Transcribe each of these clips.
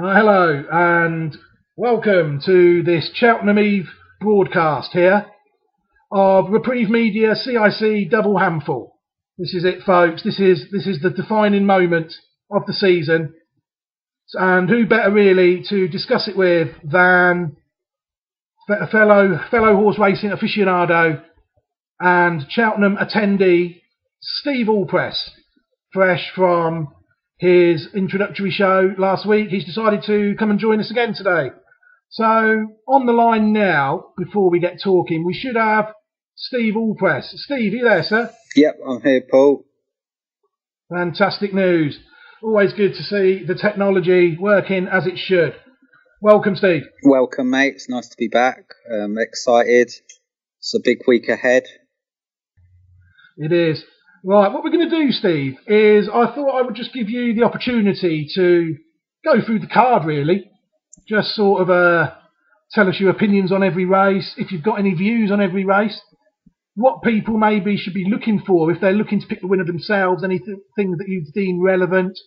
Hello and welcome to this Cheltenham Eve broadcast here of Reprieve Media CIC Double Handful. This is it, folks. This is the defining moment of the season, and who better really to discuss it with than a fellow horse racing aficionado and Cheltenham attendee Steve Allpress, fresh from his introductory show last week. He's decided to come and join us again today. So on the line now, before we get talking, we should have Steve Allpress. Steve, are you there, sir? Yep, I'm here, Paul. Fantastic news. Always good to see the technology working as it should. Welcome, Steve. Welcome, mate. It's nice to be back. Excited. It's a big week ahead. It is. Right, what we're going to do, Steve, is I thought I would just give you the opportunity to go through the card, really. Just sort of tell us your opinions on every race, if you've got any views on every race, what people maybe should be looking for if they're looking to pick the winner themselves, anything that you deem relevant,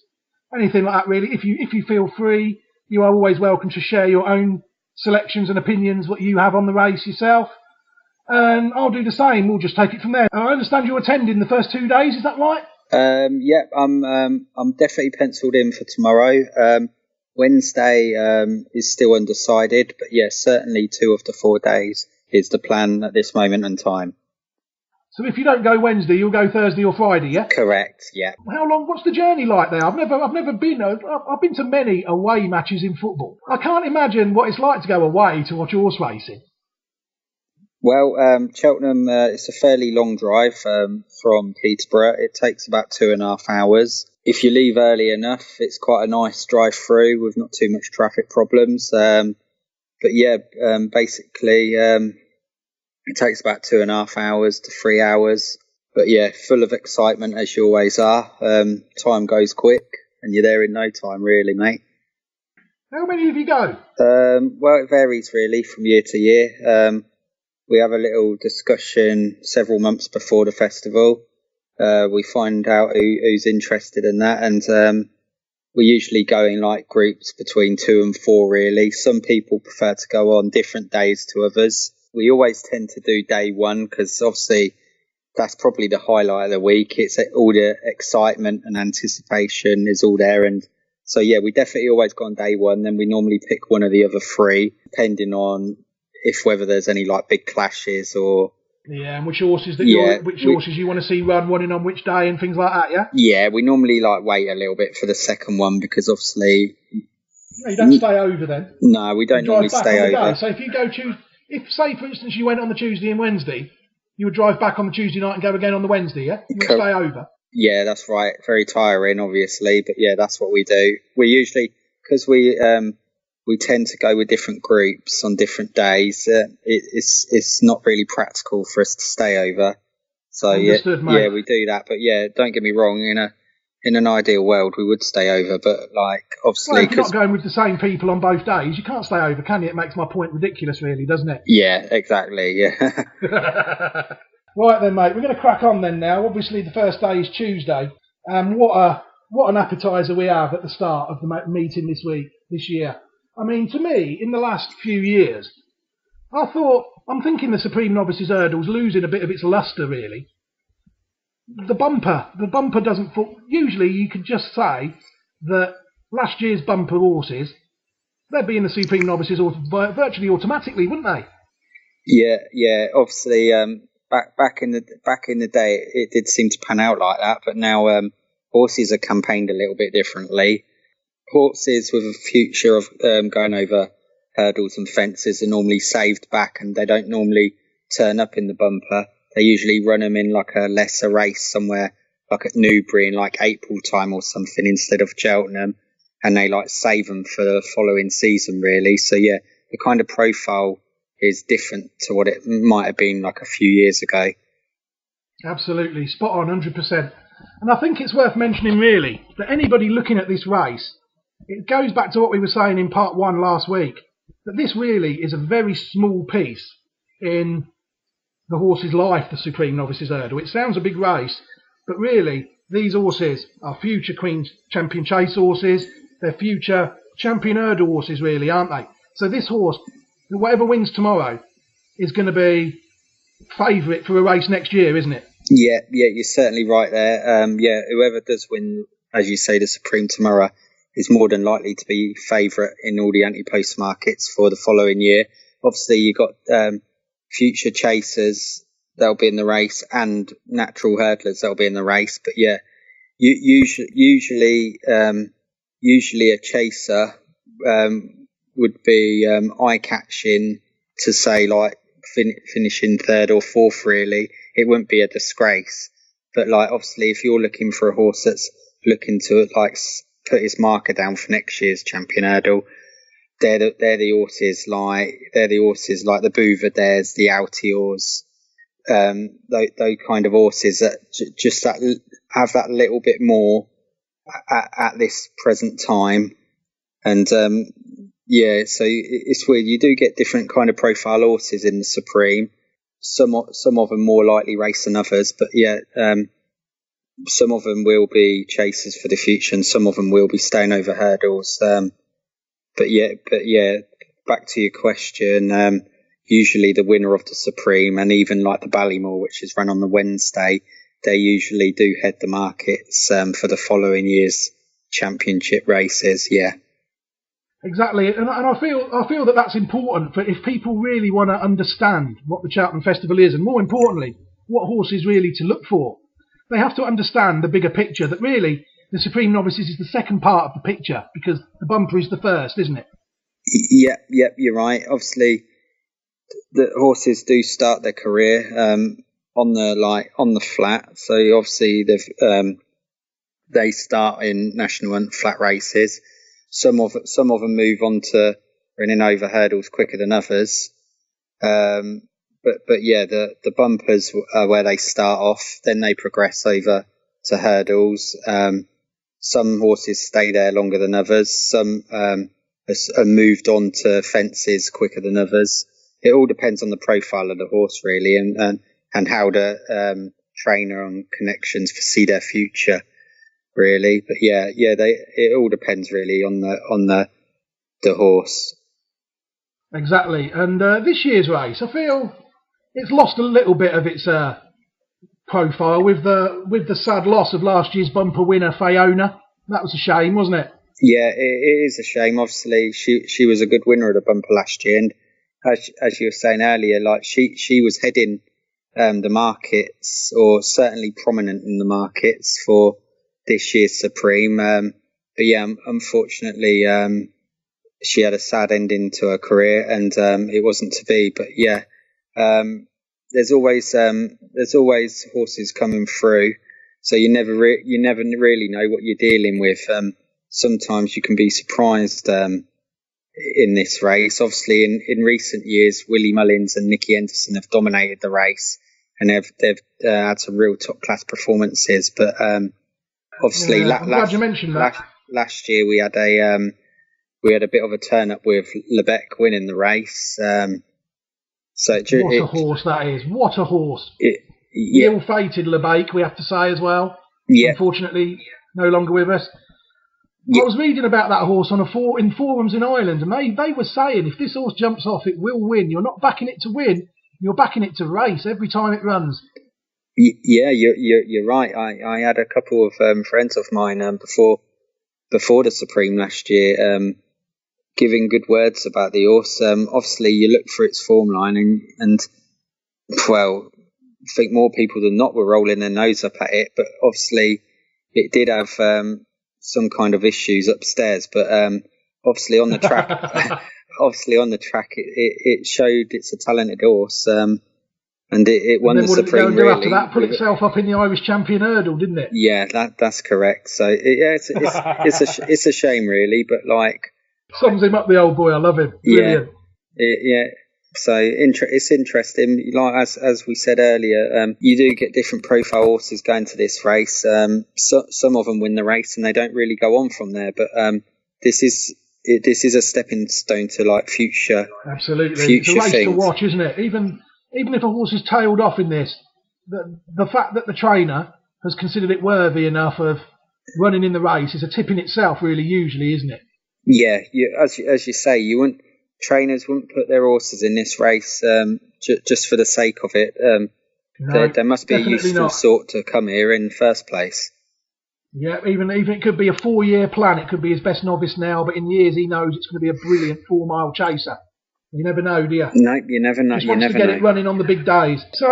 anything like that, really. If you feel free, you are always welcome to share your own selections and opinions, what you have on the race yourself. And I'll do the same. We'll just take it from there. I understand you're attending the first 2 days. Is that right? Yep. I'm definitely penciled in for tomorrow. Wednesday is still undecided, but yes, certainly 2 of the 4 days is the plan at this moment in time. So if you don't go Wednesday, you'll go Thursday or Friday, yeah? Correct. Yeah. How long? What's the journey like there? I've never been. I've been to many away matches in football. I can't imagine what it's like to go away to watch horse racing. Well, Cheltenham, it's a fairly long drive from Peterborough. It takes about 2.5 hours. If you leave early enough, it's quite a nice drive through with not too much traffic problems. But yeah, basically, it takes about 2.5 hours to 3 hours. But yeah, full of excitement as you always are. Time goes quick and you're there in no time, really, mate. How many of you go? Well, it varies really from year to year. We have a little discussion several months before the festival. We find out who's interested in that, and we usually go in like groups between 2 and 4 really. Some people prefer to go on different days to others. We always tend to do day 1 because obviously that's probably the highlight of the week. It's all the excitement and anticipation is all there, and so yeah, we definitely always go on day 1. Then we normally pick one of the other 3 depending on whether there's any like big clashes or and which horses horses you want to see running on which day and things like that. Yeah, we normally like wait a little bit for the second one because obviously you don't stay over then. No, we don't normally stay over. So if you go if say for instance you went on the Tuesday and Wednesday, you would drive back on the Tuesday night and go again on the Wednesday, yeah? You would stay over. Yeah, that's right. Very tiring, obviously, but yeah, that's what we do. We usually, because we tend to go with different groups on different days. It's not really practical for us to stay over. So Understood, yeah, we do that. But yeah, don't get me wrong. In an ideal world, we would stay over. But like, obviously, if you're not going with the same people on both days, you can't stay over, can you? It makes my point ridiculous, really, doesn't it? Yeah, exactly. Yeah. Right then, mate. We're going to crack on then. Now, obviously, the first day is Tuesday, and what an appetizer we have at the start of the meeting this year. I mean, to me, in the last few years, I'm thinking the Supreme Novices Hurdle's losing a bit of its lustre, really. The bumper doesn't fall. Usually, you could just say that last year's bumper horses, they'd be in the Supreme Novices virtually automatically, wouldn't they? Yeah. Obviously, back in the day, it did seem to pan out like that, but now horses are campaigned a little bit differently. Horses with a future of going over hurdles and fences are normally saved back, and they don't normally turn up in the bumper. They usually run them in like a lesser race somewhere, like at Newbury in like April time or something instead of Cheltenham, and they like save them for the following season really. So yeah, the kind of profile is different to what it might have been like a few years ago. Absolutely, spot on, 100%. And I think it's worth mentioning really that anybody looking at this race, it goes back to what we were saying in part 1 last week, that this really is a very small piece in the horse's life, the Supreme Novices Hurdle. It sounds a big race, But really, these horses are future Queen's Champion Chase horses. They're future champion hurdle horses, really, aren't they? So this horse, whatever wins tomorrow, is going to be favourite for a race next year, isn't it? Yeah, you're certainly right there. Whoever does win, as you say, the Supreme tomorrow, is more than likely to be favourite in all the anti-post markets for the following year. Obviously, you've got future chasers that'll be in the race and natural hurdlers that'll be in the race. But yeah, usually a chaser would be eye-catching to say like finishing third or fourth. Really, it wouldn't be a disgrace. But like obviously, if you're looking for a horse that's looking to like put his marker down for next year's champion hurdle, they're the horses like the Bouverdaires, the Altiors, those kind of horses that just have that little bit more at this present time. And so it's weird. You do get different kind of profile horses in the Supreme. Some of them more likely race than others, but some of them will be chasers for the future, and some of them will be staying over hurdles. But back to your question. Usually the winner of the Supreme, and even like the Ballymore, which is run on the Wednesday, they usually do head the markets for the following year's championship races. Yeah, exactly. And I feel that that's important for if people really want to understand what the Cheltenham Festival is, and more importantly, what horses really to look for. They have to understand the bigger picture, that really the Supreme Novices is the second part of the picture, because the bumper is the first, isn't it? Yeah, you're right. Obviously, the horses do start their career on the flat. So obviously they start in national and flat races. Some of them move on to running over hurdles quicker than others. But yeah, the bumpers are where they start off. Then they progress over to hurdles. Some horses stay there longer than others. Some are moved on to fences quicker than others. It all depends on the profile of the horse, really, and how the trainer and connections foresee their future, really. But it all depends really on the horse. Exactly. And this year's race, I feel it's lost a little bit of its profile with the sad loss of last year's bumper winner, Fiona. That was a shame, wasn't it? Yeah, it is a shame. Obviously, she was a good winner of the bumper last year, and as you were saying earlier, like she was heading the markets, or certainly prominent in the markets for this year's Supreme. But yeah, unfortunately, she had a sad ending to her career, and it wasn't to be. But yeah, there's always horses coming through, so you never really know what you're dealing with. Sometimes you can be surprised in this race. Obviously, in recent years, Willie Mullins and Nicky Henderson have dominated the race, and they've had some real top class performances. But obviously, I'm glad you mentioned that. Last year we had a bit of a turn up with Lebec winning the race. What a horse that is! What a horse! Ill-fated Lebec, we have to say as well. Yeah. Unfortunately, no longer with us. Yeah. I was reading about that horse in forums in Ireland, and they were saying if this horse jumps off, it will win. You're not backing it to win; you're backing it to race every time it runs. Yeah, you're right. I had a couple of friends of mine before the Supreme last year giving good words about the horse. Obviously, you look for its form line, and well, I think more people than not were rolling their nose up at it. But obviously, it did have some kind of issues upstairs, but obviously on the track, it showed it's a talented horse, and it won the Supreme. Really, after that, put itself up in the Irish champion hurdle, didn't it? Yeah, that's correct. So it's a shame, really, but like sums him up, the old boy. I love him. Brilliant. Yeah. So it's interesting. Like as we said earlier, you do get different profile horses going to this race. Some of them win the race and they don't really go on from there. But this is a stepping stone to like future. Absolutely, it's a race to watch, isn't it? Even if a horse is tailed off in this, the fact that the trainer has considered it worthy enough of running in the race is a tip in itself, really. Usually, isn't it? Yeah, as you say, trainers wouldn't put their horses in this race just for the sake of it. No, there must be a useful sort to come here in the first place. Yeah, even it could be a 4-year plan. It could be his best novice now, but in years he knows it's going to be a brilliant 4-mile chaser. You never know, do you? No, you never know. Just wants to get it running on the big days. So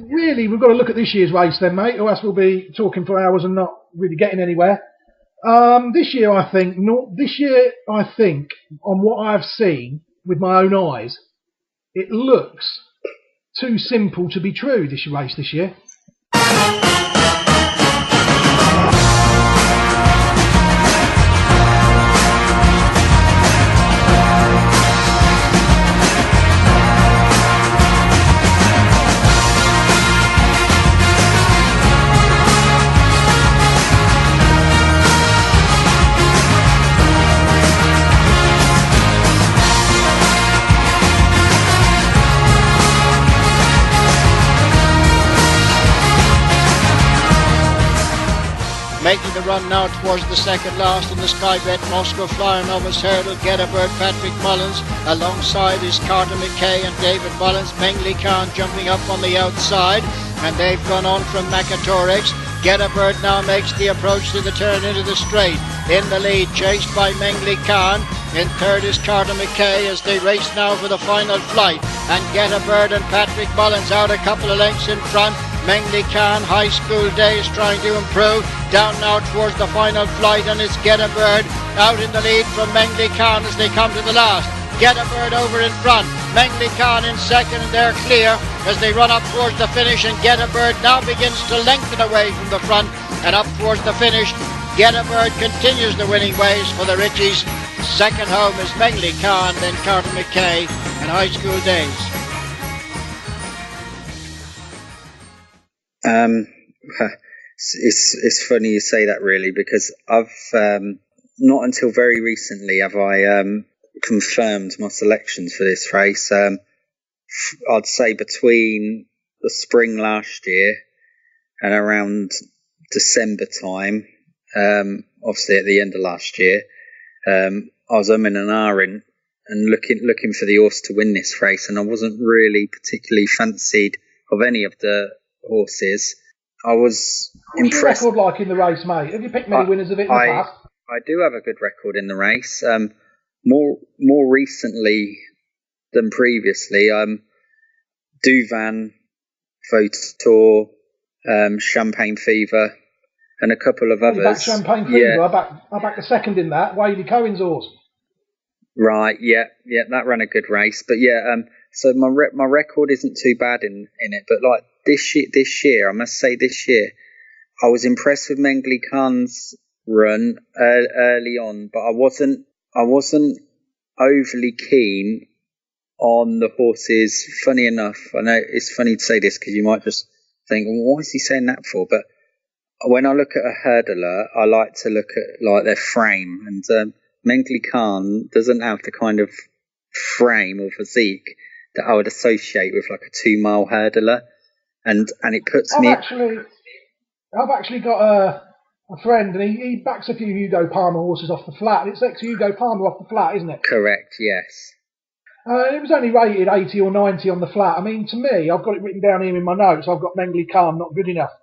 really, we've got to look at this year's race then, mate, or else we'll be talking for hours and not really getting anywhere. This year, I think, on what I've seen with my own eyes, it looks too simple to be true, this race this year. Making the run now towards the second last in the Skybet Moscow Flyer Novice Hurdle. Getabird Patrick Mullins alongside is Carter McKay and David Mullins. Mengley Khan jumping up on the outside, and they've gone on from Macatorex. Getabird now makes the approach to the turn into the straight. In the lead, chased by Mengley Khan. In third is Carter McKay as they race now for the final flight. And Getabird and Patrick Mullins out a couple of lengths in front. Mengley Khan, High School Days trying to improve. Down now towards the final flight, and it's Getabird out in the lead from Mengley Khan as they come to the last. Getabird over in front, Mengley Khan in second, and they're clear as they run up towards the finish, and Getabird now begins to lengthen away from the front and up towards the finish. Getabird continues the winning ways for the Richies. Second home is Mengley Khan, then Carter McKay and High School Days. It's funny you say that, really, because I've not until very recently have I confirmed my selections for this race. I'd say between the spring last year and around December time, obviously at the end of last year, I was umming and ahhing and looking for the horse to win this race, and I wasn't really particularly fancied of any of the horses. I was impressed. What's your record like in the race, mate? Have you picked many winners of it in the past? I do have a good record in the race. More recently than previously. Duvan, Votor, Champagne Fever, and a couple of others. Champagne Fever. Yeah. I backed the second in that. Wadey Cohen's horse. Right. Yeah. That ran a good race, but yeah. So my record isn't too bad in it, but like this year, I must say this year, I was impressed with Mengley Khan's run early on, but I wasn't overly keen on the horses. Funny enough, I know it's funny to say this because you might just think, well, what is he saying that for? But when I look at a hurdler, I like to look at like their frame, and Mengley Khan doesn't have the kind of frame or physique that I would associate with like a 2-mile hurdler, and it puts me. I've actually got a friend, and he backs a few Hugo Palmer horses off the flat. It's ex-Hugo Palmer off the flat, isn't it? Correct. Yes. It was only rated 80 or 90 on the flat. I mean, to me, I've got it written down here in my notes. I've got Mengley Khan not good enough.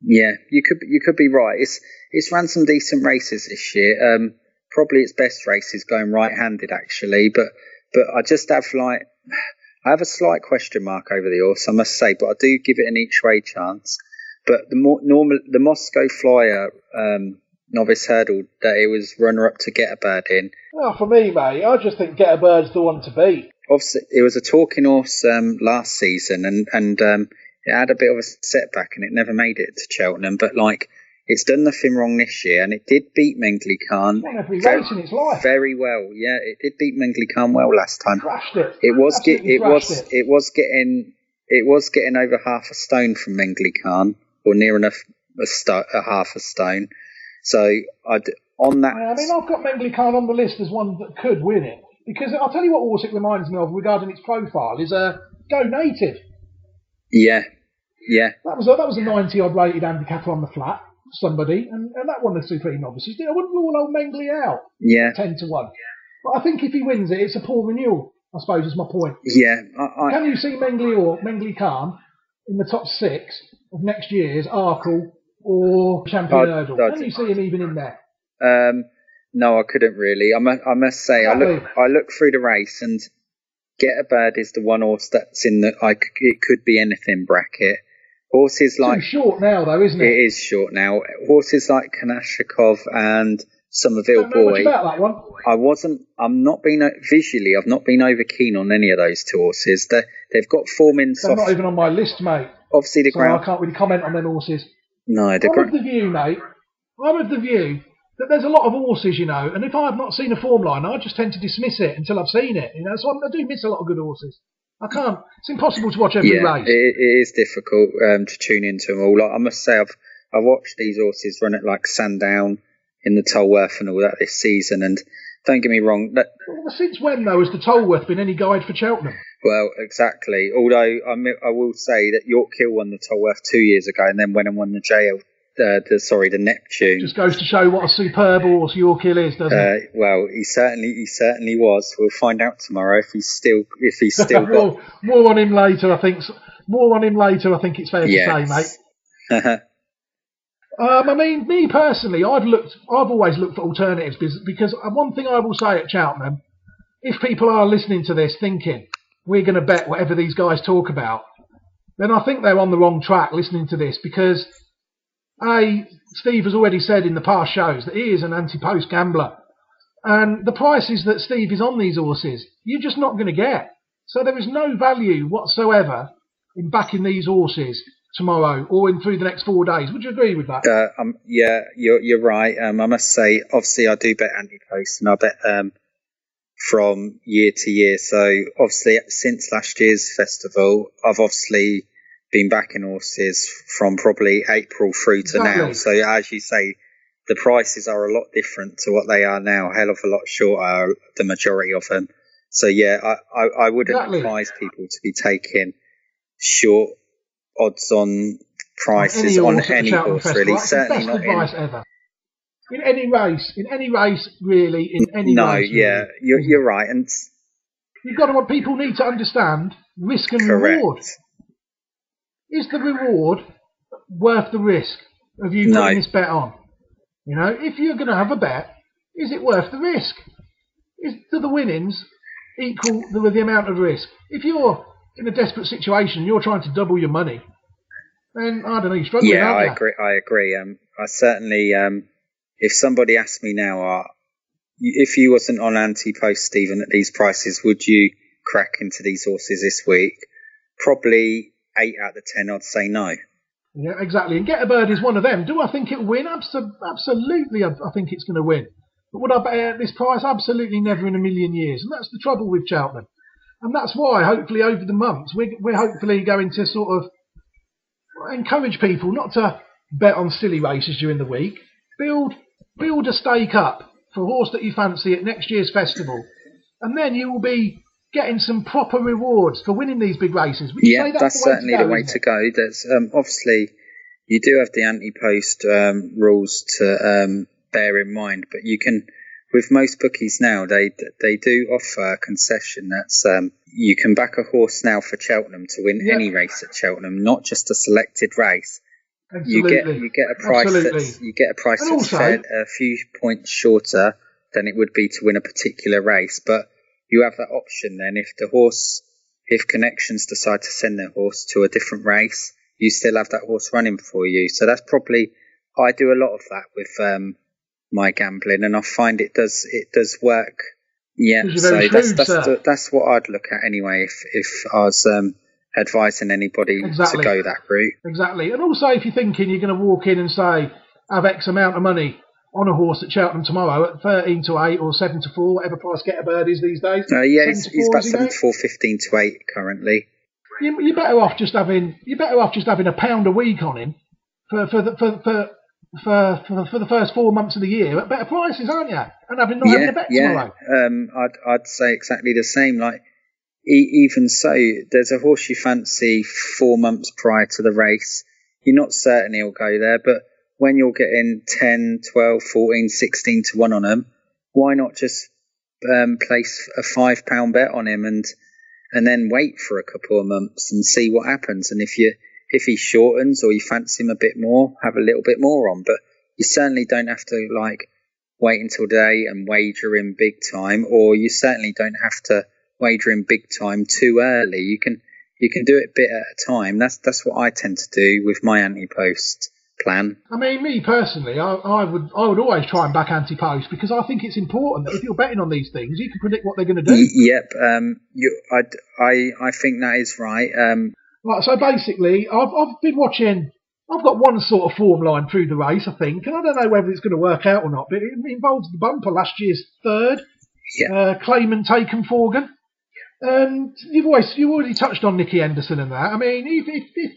Yeah, you could be right. It's ran some decent races this year. Probably its best races going right-handed actually, but I just have I have a slight question mark over the horse, I must say, but I do give it an each way chance. But the Moscow Flyer novice hurdle that it was runner-up to Getabird in. Oh, for me, mate, I just think Getabird's the one to beat. Obviously, it was a talking horse last season, and it had a bit of a setback, and it never made it to Cheltenham. But like, it's done nothing wrong this year, and it did beat Mengley Khan. Won every race in its life. Very well, yeah. It did beat Mengley Khan well last time. Crashed it. It was getting over half a stone from Mengley Khan, or near enough a half a stone. So on that. I mean, I've got Mengley Khan on the list as one that could win it, because I'll tell you what horse it reminds me of regarding its profile is Go Native. Yeah. That was a 90 odd rated handicap on the flat. somebody, and that won the Supreme Novices. I wouldn't rule old Mengley out. Yeah. 10-1. But I think if he wins it, it's a poor renewal, I suppose, is my point. Yeah. Can you see Mengley Khan in the top 6 of next year's Arkle or Champion Hurdle? Can you see him even in there? No, I couldn't really. I must say, Exactly. I look through the race, and Get a Bird is the one horse that's in the it could be anything bracket. Horses like too short now, though, isn't it? It is short now. Horses like Kanashikov and Somerville Don't know Boy. much about that one. I've not been over keen on any of those two horses. They've got form in They're not even on my list, mate. Obviously, the ground. I can't really comment on them horses. No, I'm of the view, mate. I'm of the view that there's a lot of horses, and if I've not seen a form line, I just tend to dismiss it until I've seen it. So I do miss a lot of good horses. I can't. It's impossible to watch every race. It is difficult to tune into them all. I must say, I've watched these horses run at like Sandown in the Tolworth and all that this season, and don't get me wrong. Since when, though, has the Tolworth been any guide for Cheltenham? Well, exactly. Although I will say that York Hill won the Tolworth 2 years ago, and then went and won the Neptune. Just goes to show what a superb horse York Hill is, doesn't it? Well, he certainly was. We'll find out tomorrow if he's still got. More on him later, I think. It's fair to say, mate. I mean, me personally, I've always looked for alternatives because one thing I will say at Cheltenham, if people are listening to this thinking we're going to bet whatever these guys talk about, then I think they're on the wrong track listening to this, because Steve has already said in the past shows that he is an anti-post gambler, and the prices that Steve is on these horses, you're just not going to get. So there is no value whatsoever in backing these horses tomorrow or through the next 4 days. Would you agree with that? Yeah, you're right. I must say, obviously, I do bet anti-post, and I bet from year to year. So obviously, since last year's festival, I've obviously been backing horses from probably April through to now. So as you say, the prices are a lot different to what they are now. A hell of a lot shorter, the majority of them. So yeah, I wouldn't advise people to be taking short odds on prices on any horse, really. Certainly not in any race, really, in any race. No, yeah, you're right, and you've got to. What people need to understand: risk and reward. Is the reward worth the risk of you putting this bet on? If you're going to have a bet, is it worth the risk? Do the winnings equal the amount of risk? If you're in a desperate situation, you're trying to double your money, then I don't know, you're struggling. Yeah, I agree. I certainly, if somebody asked me now, if you wasn't on anti-post, Stephen, at these prices, would you crack into these horses this week? Probably 8 out of 10, I'd say no. Yeah, exactly. And Get a Bird is one of them. Do I think it'll win? Absolutely, I think it's going to win. But would I bet at this price? Absolutely never in a million years. And that's the trouble with Cheltenham. And that's why, hopefully, over the months, we're hopefully going to sort of encourage people not to bet on silly races during the week. Build a stake up for a horse that you fancy at next year's festival. And then you will be getting some proper rewards for winning these big races. Would you say that's certainly the way to go. That's obviously, you do have the anti-post rules to bear in mind, but you can, with most bookies now, they do offer a concession that's you can back a horse now for Cheltenham to win any race at Cheltenham, not just a selected race. Absolutely. You get a price that's a few points shorter than it would be to win a particular race, but you have that option then if Connections decide to send their horse to a different race, you still have that horse running for you. So that's probably, I do a lot of that with my gambling, and I find it does work. Yeah, so that's what I'd look at anyway if I was advising anybody to go that route. Exactly. And also, if you're thinking you're going to walk in and say, have X amount of money on a horse at Cheltenham tomorrow at 13 to 8 or 7 to 4, whatever price Get a Bird is these days. He's about 7 to 4, 15 to 8 currently. You're better off just having £1 a week on him for the first 4 months of the year at better prices, aren't you? And having not having a bet tomorrow. I'd say exactly the same. Like, even so, there's a horse you fancy 4 months prior to the race. You're not certain he'll go there, but when you're getting 10, 12, 14, 16 to 1 on him, why not just place a £5 bet on him and then wait for a couple of months and see what happens? And if he shortens or you fancy him a bit more, have a little bit more on. But you certainly don't have to wait until today and wager in big time, or you certainly don't have to wager in big time too early. You can do it a bit at a time. That's what I tend to do with my anti-post plan. I mean, me personally, I would always try and back anti-post, because I think it's important that if you're betting on these things, you can predict what they're going to do. Yep. I think that is right. Right. So basically, I've been watching. I've got one sort of form line through the race, I think, and I don't know whether it's going to work out or not, but it involves the bumper, last year's third, Clayman Taken Forgan. And you've already touched on Nicky Henderson and that. I mean, if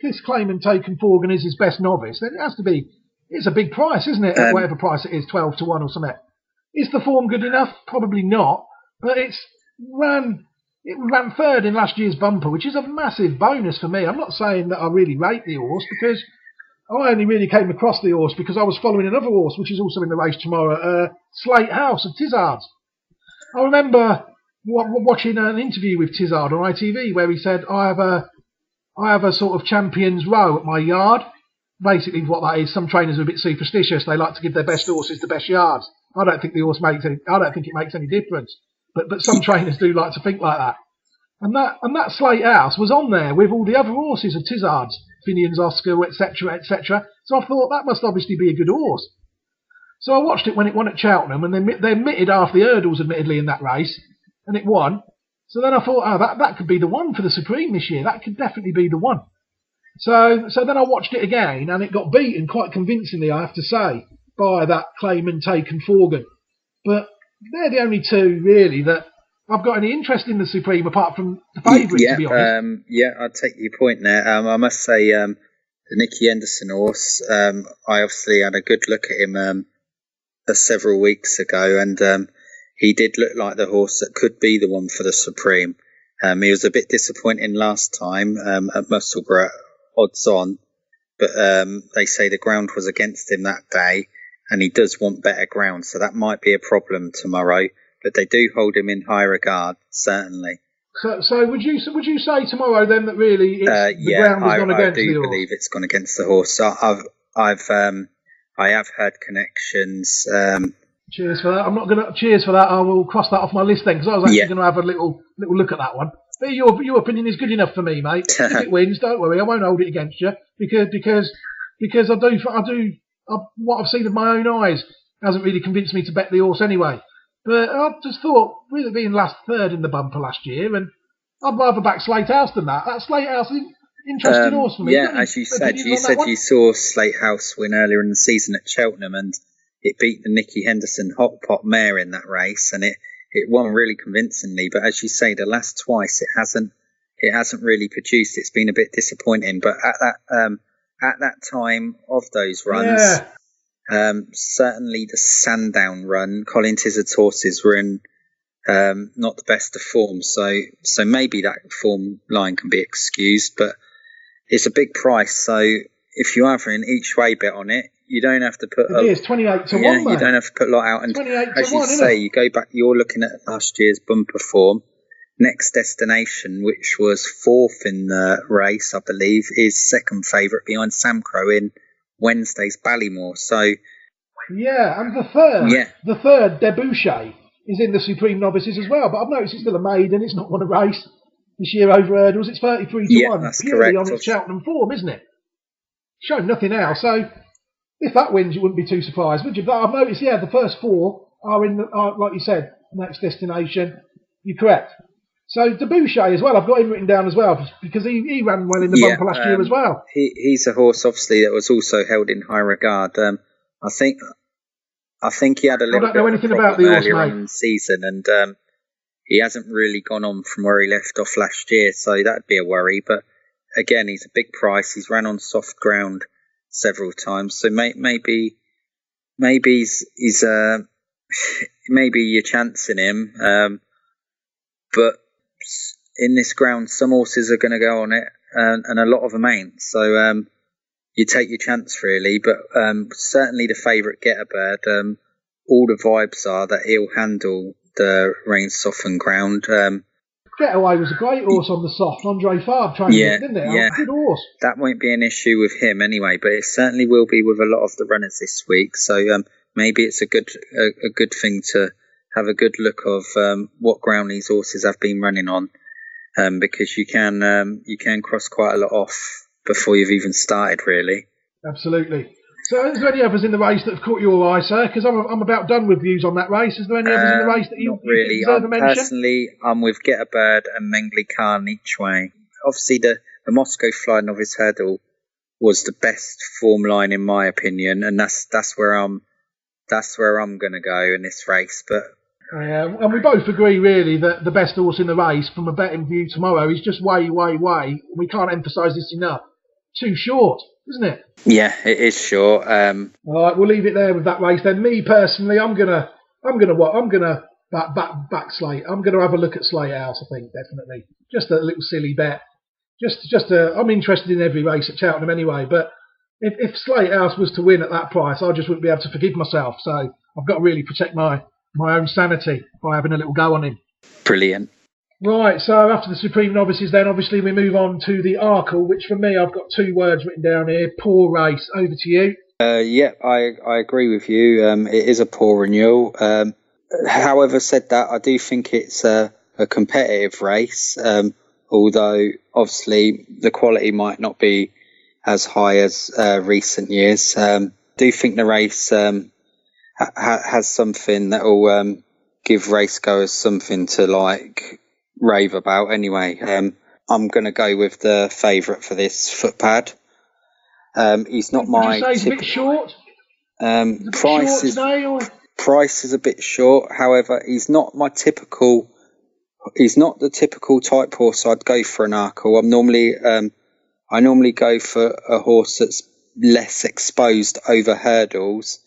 this Clayman Taken Forgan is his best novice, then it has to be. It's a big price, isn't it? At whatever price it is, 12 to 1 or something. Is the form good enough? Probably not. But it ran third in last year's bumper, which is a massive bonus for me. I'm not saying that I really rate the horse, because I only really came across the horse because I was following another horse, which is also in the race tomorrow, Slate House of Tizard's. I remember watching an interview with Tizard on ITV where he said, I have a sort of champions row at my yard. Basically what that is, some trainers are a bit superstitious. They like to give their best horses the best yards. I don't think it makes any difference. But some trainers do like to think like that. And that Slate House was on there with all the other horses of Tizard's, Finian's Oscar, etc., etc. So I thought that must obviously be a good horse. So I watched it when it won at Cheltenham, and they omitted half the hurdles, admittedly, in that race, and it won. So then I thought, that could be the one for the Supreme this year. That could definitely be the one. So then I watched it again, and it got beaten quite convincingly, I have to say, by that Clayman Taken Forgan. But they're the only two, really, that I've got any interest in the Supreme, apart from the favourite, to be honest. I'll take your point there. I must say, the Nicky Henderson horse, I obviously had a good look at him several weeks ago, and he did look like the horse that could be the one for the Supreme. He was a bit disappointing last time at Musselburgh, odds on, but they say the ground was against him that day, and he does want better ground, so that might be a problem tomorrow. But they do hold him in high regard, certainly. So would you say tomorrow then that really the ground has gone against the horse? I do believe it's gone against the horse. So I have heard connections. Cheers for that. I'm not going to cheers for that. I will cross that off my list then, because I was actually going to have a little look at that one. But your opinion is good enough for me, mate. If it wins, don't worry, I won't hold it against you, because what I've seen with my own eyes hasn't really convinced me to bet the horse anyway. But I just thought, with it being last third in the bumper last year, and I'd rather back Slate House than that. That Slate House is an interesting horse for me. Yeah, as you said, you saw Slate House win earlier in the season at Cheltenham, and it beat the Nicky Henderson Hot Pot mare in that race, and it won really convincingly. But as you say, the last twice it hasn't really produced. It's been a bit disappointing. But at that time of those runs. Certainly the Sandown run, Colin Tizard's horses were in not the best of form, so maybe that form line can be excused, but it's a big price. So if you have an each way bet on it, you don't have to put. It is 28 to 1. Yeah, you don't have to put a lot out. And as you say, you go back. You're looking at last year's bumper form. Next Destination, which was fourth in the race, I believe, is second favourite behind Sam Crow in Wednesday's Ballymore. So and the third Debouché is in the Supreme Novices as well, but I've noticed it's still a maiden. It's not won a race this year over hurdles. It's 33 to 1, that's purely correct. on its Cheltenham form, isn't it? Shown nothing else. So if that wins, you wouldn't be too surprised, would you? But I've noticed, the first four are like you said, Next Destination. You're correct. So Debouché as well, I've got him written down as well, because he ran well in the bumper last year as well. He's a horse, obviously, that was also held in high regard. I think he had a little bit of a problem earlier on in the season, and he hasn't really gone on from where he left off last year, so that'd be a worry. But again, he's a big price. He's ran on soft ground several times, so maybe you're chancing him. But in this ground, some horses are going to go on it, and a lot of them ain't. So you take your chance really. But certainly the favourite Get a Bird. All the vibes are that he'll handle the rain softened ground. Getaway was a great horse on the soft. Andre Farb trained it, didn't it? Yeah. Good horse. That won't be an issue with him anyway, but it certainly will be with a lot of the runners this week. So maybe it's a good thing to have a good look of what ground these horses have been running on, because you can cross quite a lot off before you've even started, really. Absolutely. So is there any others in the race that have caught your eye, sir? Because I'm about done with views on that race. Is there any others in the race that you really deserve a mention? Personally, I'm with Get a Bird and Mengley Khan each way. Obviously, the Moscow Fly Novice Hurdle was the best form line in my opinion, and that's where I'm going to go in this race. But yeah, and we both agree really that the best horse in the race from a betting view tomorrow is just way. We can't emphasise this enough. Too short, isn't it? Yeah, it is short. All right, we'll leave it there with that race then. Me personally, I'm gonna back Slate. I'm gonna have a look at Slate House. I think definitely just a little silly bet. I'm interested in every race at Cheltenham anyway. But if Slate House was to win at that price, I just wouldn't be able to forgive myself. So I've got to really protect my own sanity by having a little go on him. Brilliant. Right, so after the Supreme Novices then obviously we move on to the Arkle, which for me I've got 2 words written down here. Poor race. Over to you. Yeah, I agree with you. It is a poor renewal. However, said that, I do think it's a competitive race, although obviously the quality might not be as high as recent years. I do think the race has something that will give racegoers something to rave about anyway. I'm going to go with the favourite for this, Footpad. He's not my typical. He's a bit short? Price is a bit short. However, he's not my typical. He's not the typical type horse I'd go for an Arkle. I normally go for a horse that's less exposed over hurdles.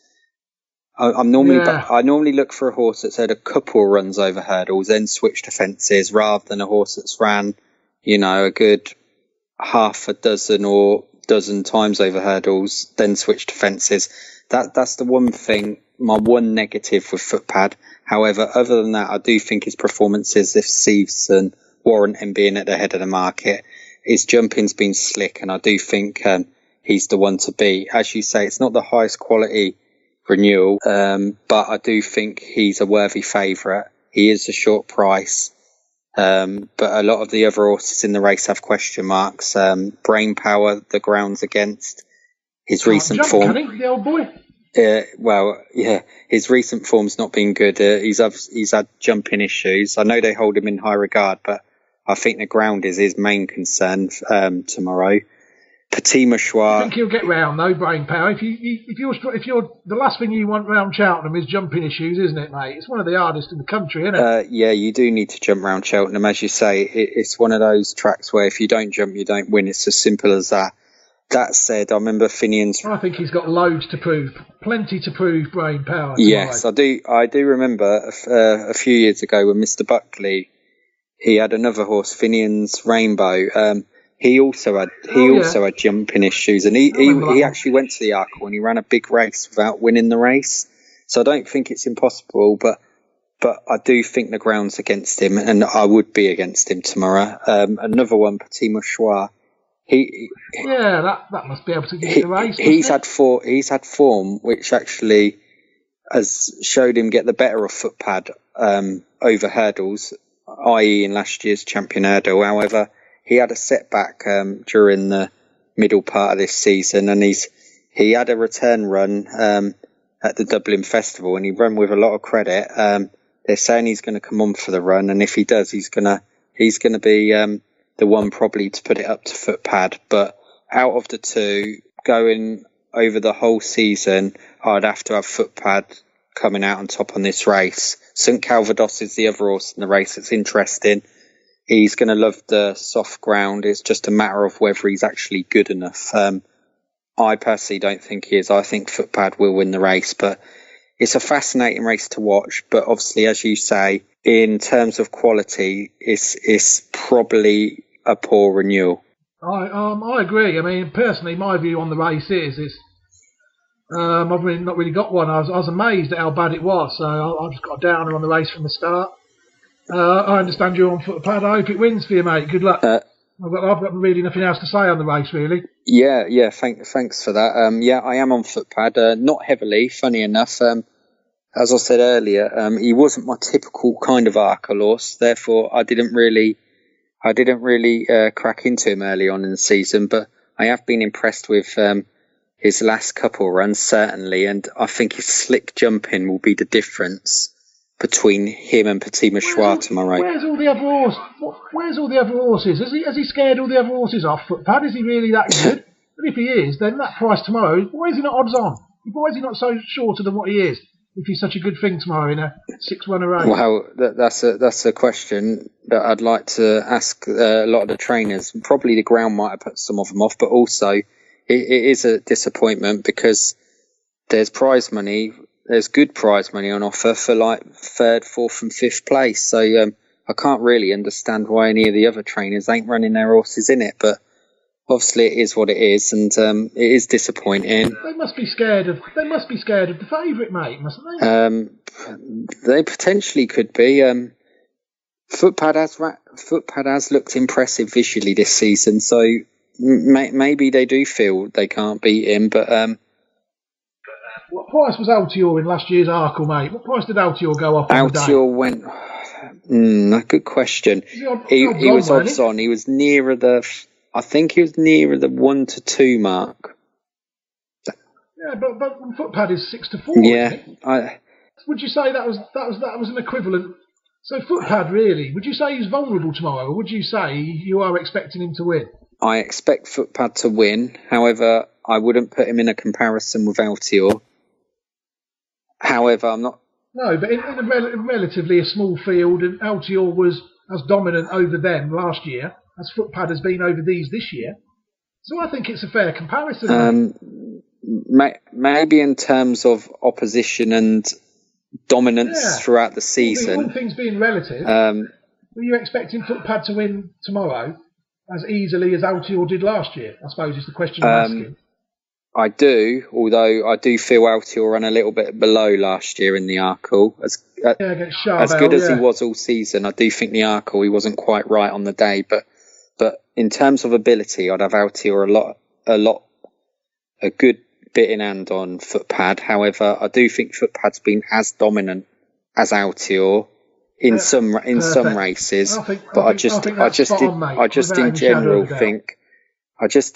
I normally look for a horse that's had a couple runs over hurdles, then switch to fences, rather than a horse that's ran, a good half a dozen or dozen times over hurdles, then switch to fences. That's the one thing, my one negative with Footpad. However, other than that, I do think his performances this season warrant him being at the head of the market. His jumping's been slick, and I do think he's the one to beat. As you say, it's not the highest quality renewal, but I do think he's a worthy favourite. He is a short price, but a lot of the other horses in the race have question marks. Brain Power, the ground's against. His recent form, the old boy. His recent form's not been good. He's had jumping issues. I know they hold him in high regard, but I think the ground is his main concern tomorrow. Petit Mouchoir. I think he'll get round though, Brain Power. If you're the last thing you want round Cheltenham is jumping issues, isn't it, mate? It's one of the hardest in the country, isn't it? Yeah, you do need to jump round Cheltenham, as you say. It's one of those tracks where if you don't jump, you don't win. It's as simple as that. That said, I remember Finian's. I think he's got loads to prove, plenty to prove. Brain Power. Yes, I do. I do remember a few years ago when Mr. Buckley, he had another horse, Finian's Rainbow. He also had jumping issues, and he actually went to the Arkle and he ran a big race without winning the race. So I don't think it's impossible, but I do think the ground's against him, and I would be against him tomorrow. Another one, Petit Mouchoir. That must be able to get the race. He's had form which actually has showed him get the better of Footpad over hurdles, i.e. in last year's champion hurdle. However, he had a setback during the middle part of this season, and he had a return run at the Dublin Festival, and he ran with a lot of credit. They're saying he's going to come on for the run, and if he does, he's going to be the one probably to put it up to Footpad. But out of the two, going over the whole season, I'd have to have Footpad coming out on top on this race. St Calvados is the other horse in the race that's interesting. He's going to love the soft ground. It's just a matter of whether he's actually good enough. I personally don't think he is. I think Footpad will win the race, but it's a fascinating race to watch. But obviously, as you say, in terms of quality, it's probably a poor renewal. I agree. I mean, personally, my view on the race is I've really not really got one. I was amazed at how bad it was. So I just got a downer on the race from the start. I understand you're on footpad. I hope it wins for you, mate. Good luck. I've got really nothing else to say on the race, really. Yeah. Thanks for that. Yeah, I am on footpad. Not heavily, funny enough. As I said earlier, he wasn't my typical kind of Arkle horse. Therefore, I didn't really crack into him early on in the season. But I have been impressed with his last couple runs, certainly, and I think his slick jumping will be the difference between him and Fatima Schwa tomorrow. Where's all the other horses? Where's all the other horses? Has he scared all the other horses off footpad? Is he really that good? But if he is, then that price tomorrow, why is he not odds on? Why is he not so shorter than what he is? If he's such a good thing tomorrow in a 6-runner race. Well, that's a question that I'd like to ask a lot of the trainers. Probably the ground might have put some of them off, but also it is a disappointment because there's prize money. There's good prize money on offer for like 3rd, 4th and 5th place. So I can't really understand why any of the other trainers ain't running their horses in it. But obviously it is what it is, and it is disappointing. They must be scared of the favourite, mate, mustn't they? They potentially could be. Footpad has looked impressive visually this season, so maybe they do feel they can't beat him, but. What price was Altior in last year's Arkle, mate? What price did Altior go up? Altior went. Good question. He was odds on. He was nearer the. I think he was nearer the 1 to 2 mark. Yeah, but footpad is 6 to 4. Yeah, would you say that was an equivalent? So footpad really? Would you say he's vulnerable tomorrow, or would you say you are expecting him to win? I expect footpad to win. However, I wouldn't put him in a comparison with Altior. However, I'm not. No, but in a relatively a small field, and Altior was as dominant over them last year as footpad has been over these this year. So I think it's a fair comparison. Maybe in terms of opposition and dominance throughout the season. All things being relative, were you expecting footpad to win tomorrow as easily as Altior did last year? I suppose is the question I'm asking. I do, although I do feel Altior ran a little bit below last year in the Arkle. As good as he was all season, I do think the Arkle he wasn't quite right on the day. But in terms of ability, I'd have Altior a good bit in hand on footpad. However, I do think footpad's been as dominant as Altior in some races. I just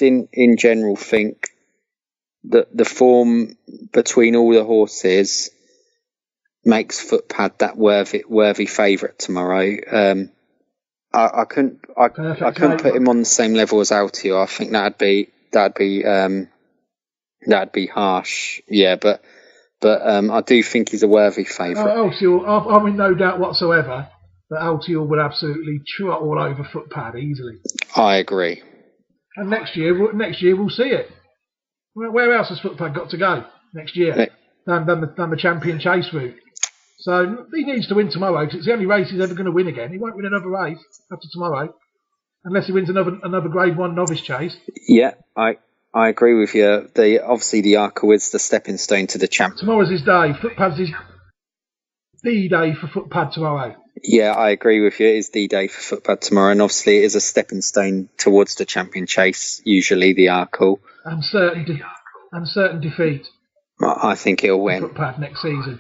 in general think that the form between all the horses makes footpad that worthy favourite tomorrow. I couldn't put him on the same level as Altior. I think that'd be harsh. Yeah, but I do think he's a worthy favourite. Altior, I'm in no doubt whatsoever that Altior would absolutely trot all over footpad easily. I agree. And next year we'll see it. Where else has footpad got to go next year than the champion chase route? So he needs to win tomorrow because it's the only race he's ever going to win again. He won't win another race after tomorrow unless he wins another Grade 1 novice chase. Yeah, I agree with you. Obviously the Arkle is the stepping stone to the champ. Tomorrow's his day. Footpad's the day for footpad tomorrow. Yeah, I agree with you. It is the day for footpad tomorrow, and obviously it is a stepping stone towards the champion chase. Usually the Arkle. Uncertain defeat. I think he'll win. Footpad next season.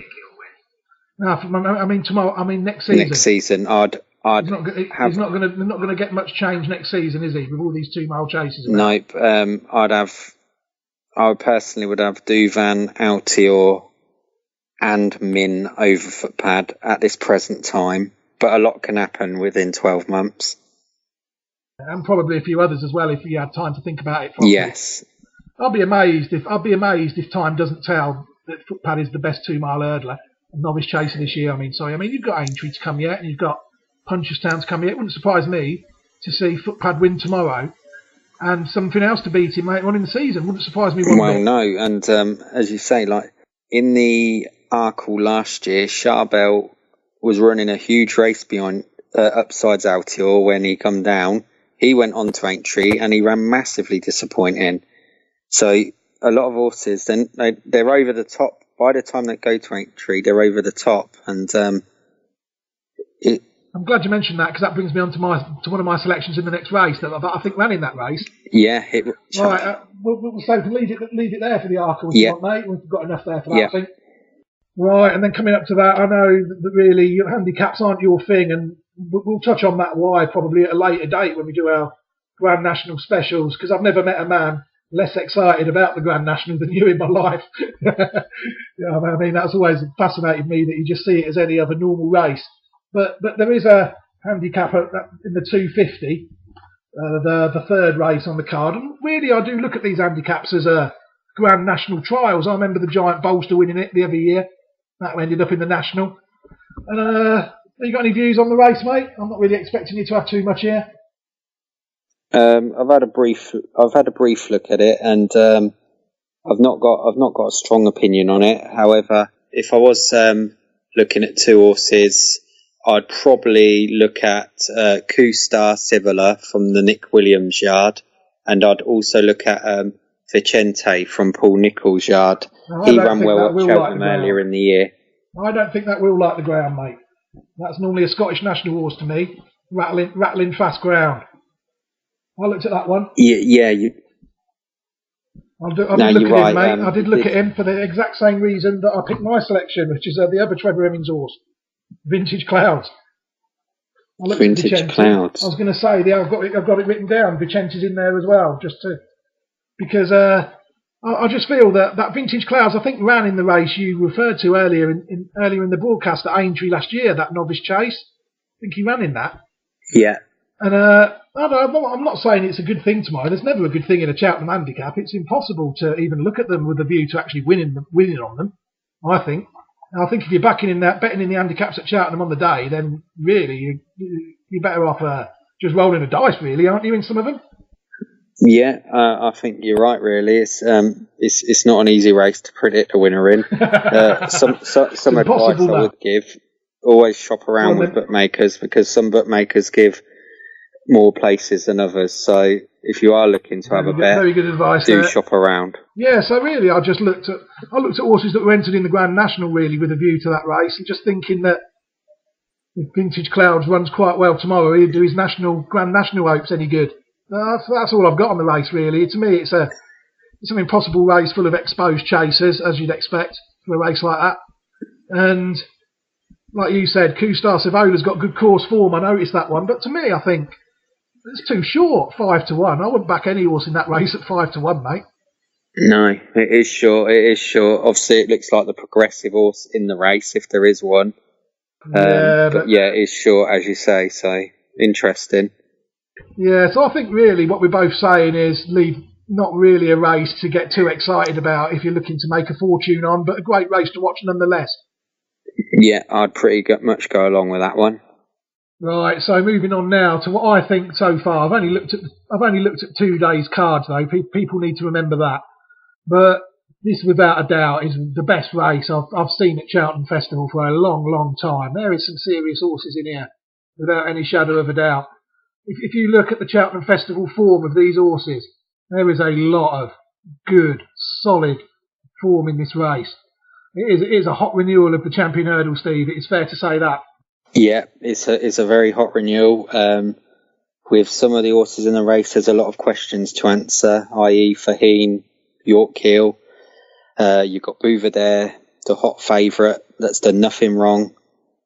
No, I mean tomorrow. I mean next season. Next season, he's not going to get much change next season, is he? With all these 2-mile chases. Nope. I personally would have Duvan, Altior, and Min over footpad at this present time, but a lot can happen within 12 months. And probably a few others as well if you had time to think about it properly. Yes. I'd be amazed if time doesn't tell that footpad is the best 2-mile hurdler and novice chaser this year. I mean, you've got Aintree to come yet, and you've got Punchestown to come yet. It wouldn't surprise me to see footpad win tomorrow and something else to beat him later on in the season. Wouldn't surprise me one bit. Well, no, and as you say, like in the Arkle last year, Charbel was running a huge race behind upsides Altior when he come down. he went on to Aintree and he ran massively disappointing. So a lot of horses, then they're over the top. By the time they go to Aintree, they're over the top. And I'm glad you mentioned that, because that brings me on to one of my selections in the next race that I think ran in that race. Yeah. Right, we'll leave it there for the Arkle, if you want, mate. We've got enough there for that, I think. Right, and then coming up to that, I know that really handicaps aren't your thing, and we'll touch on that why probably at a later date when we do our Grand National specials, because I've never met a man less excited about the Grand National than you in my life. Yeah, I mean, that's always fascinated me, that you just see it as any other normal race. But there is a handicap in the 250, the third race on the card. And really, I do look at these handicaps as Grand National trials. I remember the Giant Bolster winning it the other year. That ended up in the National. And have you got any views on the race, mate? I'm not really expecting you to have too much here. I've had a brief look at it, and I've not got a strong opinion on it. However, if I was looking at two horses, I'd probably look at Q-Star Civilla from the Nick Williams yard, and I'd also look at Vicente from Paul Nichols' yard. He ran well at Cheltenham earlier in the year. I don't think that will like the ground, mate. That's normally a Scottish National horse to me, rattling fast ground. I looked at that one. Yeah. I did look at him, mate. I did look at him for the exact same reason that I picked my selection, which is the other Trevor Hemmings horse, Vintage Clouds. Vintage Clouds. I was going to say, I've got it written down. Vicente's in there as well, because I just feel that Vintage Clouds, I think, ran in the race you referred to earlier in the broadcast at Aintree last year, that novice chase. I think he ran in that. Yeah. And I'm not saying it's a good thing tomorrow. There's never a good thing in a Cheltenham handicap. It's impossible to even look at them with a view to actually winning on them, I think. And I think if you're betting in the handicaps at Cheltenham on the day, then really you're better off just rolling a dice, really, aren't you, in some of them? Yeah, I think you're right. Really, it's not an easy race to predict a winner in. Some advice I would give: always shop around with bookmakers, because some bookmakers give more places than others. So if you are looking to have a bet, very good advice. Do shop around. Yeah, so really, I looked at horses that were entered in the Grand National, really, with a view to that race, and just thinking that if Vintage Clouds runs quite well tomorrow, he'd do his Grand National hopes any good. That's all I've got on the race, really. To me, it's an impossible race full of exposed chasers, as you'd expect for a race like that. And like you said, Q-Star Civola's got good course form. I noticed that one, but to me, I think it's too short, 5-1. I wouldn't back any horse in that race at 5-1, mate. No, it is short. Obviously, it looks like the progressive horse in the race, if there is one. But it is short, as you say. So interesting. Yeah, so I think really what we're both saying is leave not really a race to get too excited about if you're looking to make a fortune on, but a great race to watch nonetheless. Yeah, I'd pretty much go along with that one. Right, so moving on now to what I think so far. I've only looked at 2 days' cards though. People need to remember that. But this, without a doubt, is the best race I've seen at Cheltenham Festival for a long, long time. There is some serious horses in here, without any shadow of a doubt. If you look at the Cheltenham Festival form of these horses, there is a lot of good, solid form in this race. It is a hot renewal of the champion hurdle, Steve. It is fair to say that. Yeah, it's a very hot renewal. With some of the horses in the race, there's a lot of questions to answer, i.e. Faheen, Yorkhill. You've got Bouvardere, the hot favourite that's done nothing wrong,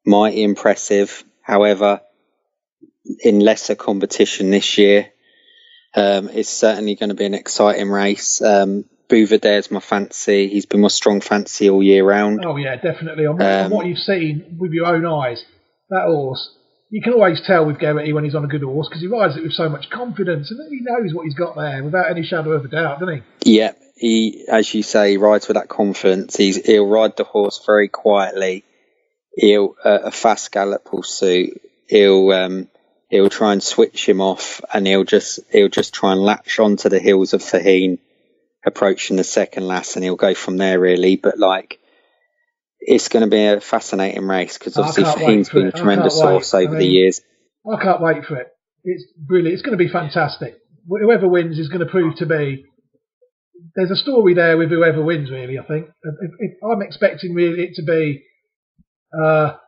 mighty impressive. However, in lesser competition this year, it's certainly going to be an exciting race. Bouvardere's my fancy. He's been my strong fancy all year round. Oh yeah, definitely. On what you've seen with your own eyes, that horse, you can always tell with Geraghty when he's on a good horse, because he rides it with so much confidence, and he knows what he's got there without any shadow of a doubt, doesn't he? Yeah, he, as you say, rides with that confidence. He'll ride the horse very quietly. A fast gallop will suit. He'll try and switch him off, and he'll just try and latch onto the heels of Faheen approaching the second last, and he'll go from there really. But it's going to be a fascinating race, because obviously Faheen's been a tremendous horse over the years. I can't wait for it. It's brilliant. It's going to be fantastic. Whoever wins is going to prove to be. There's a story there with whoever wins, really. I think. If I'm expecting really it to be a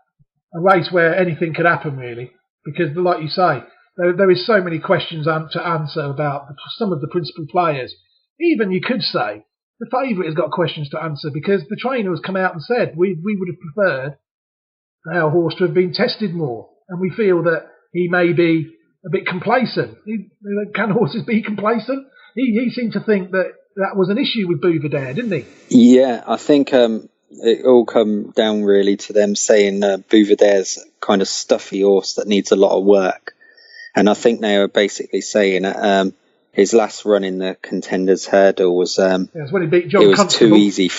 race where anything could happen, really, because, like you say, there is so many questions to answer about some of the principal players. Even you could say the favourite has got questions to answer because the trainer has come out and said we would have preferred our horse to have been tested more, and we feel that he may be a bit complacent. Can horses be complacent? He seemed to think that was an issue with Bouvardere, didn't he? Yeah, I think it all come down really to them saying Bouvardere's kind of stuffy horse that needs a lot of work. And I think they were basically saying that his last run in the Contenders Hurdle was it was when he beat John it was Constable. too easy.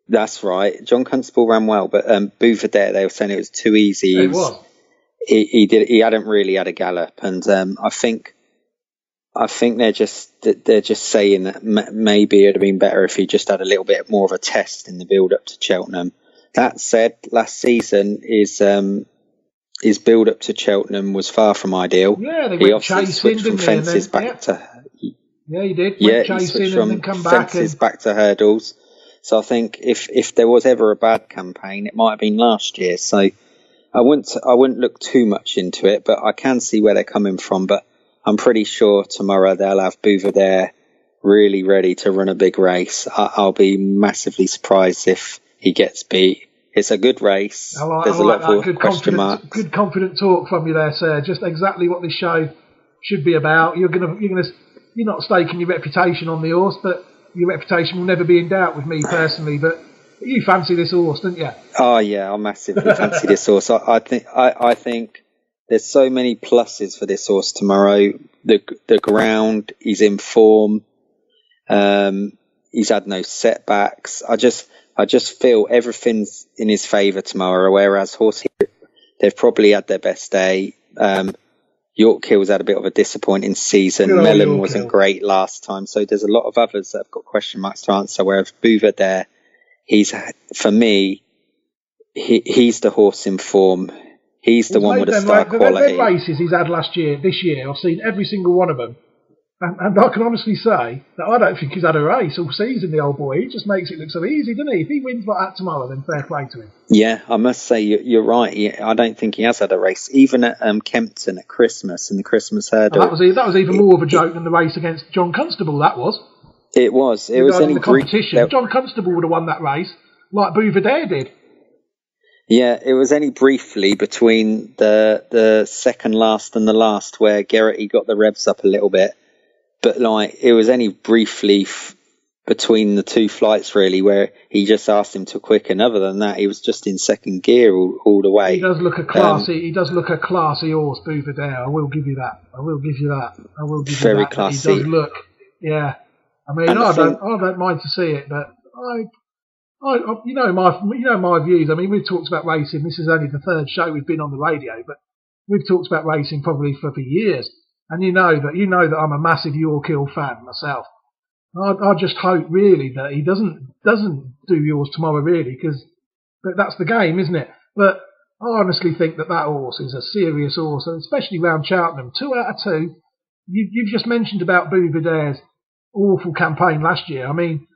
That's right. John Constable ran well, but Bouvardere, they were saying it was too easy. It was. He hadn't really had a gallop, and I think they're just saying that maybe it'd have been better if he just had a little bit more of a test in the build up to Cheltenham. That said, last season his build up to Cheltenham was far from ideal. Yeah, they he went chasing, switched from fences back to he did. He chasing switched and from then come back fences back to hurdles. So I think if there was ever a bad campaign, it might have been last year. So I wouldn't look too much into it, but I can see where they're coming from. But I'm pretty sure tomorrow they'll have Bouvardere really ready to run a big race. I'll be massively surprised if he gets beat. It's a good race. There's a lot of question marks. Good confident talk from you there, sir. Just exactly what this show should be about. You're not staking your reputation on the horse, but your reputation will never be in doubt with me personally. But you fancy this horse, don't you? Oh yeah, I massively fancy this horse. I think there's so many pluses for this horse tomorrow. The ground, he's in form. He's had no setbacks. I just feel everything's in his favour tomorrow. Whereas Horse Hero, they've probably had their best day. York Hill's had a bit of a disappointing season. Mellon wasn't great last time, so there's a lot of others that have got question marks to answer. Whereas Bouvardere, for me, he's the horse in form. He's the one with a star quality. The races he's had this year, I've seen every single one of them. And I can honestly say that I don't think he's had a race all season, the old boy. He just makes it look so easy, doesn't he? If he wins like that tomorrow, then fair play to him. Yeah, I must say you're right. I don't think he has had a race. Even at Kempton at Christmas, in the Christmas Hurdle. That was even more of a joke than the race against John Constable, that was. It was. It was any competition. John Constable would have won that race, like Bouvardere did. Yeah, it was only briefly between the second last and the last where Geraghty got the revs up a little bit. But it was only briefly between the two flights, really, where he just asked him to quicken. Other than that, he was just in second gear all the way. He does look a classy. He does look a classy horse, Bouvardere. I will give you that. Very classy. He does look. Yeah. I mean, I don't mind to see it, but you know my views. I mean, we've talked about racing. This is only the third show we've been on the radio, but we've talked about racing probably for years. And you know that I'm a massive York Hill fan myself. I just hope really that he doesn't do yours tomorrow, really, but that's the game, isn't it? But I honestly think that horse is a serious horse, and especially round Cheltenham. 2 out of 2. You've just mentioned about Bouvardere's awful campaign last year. I mean,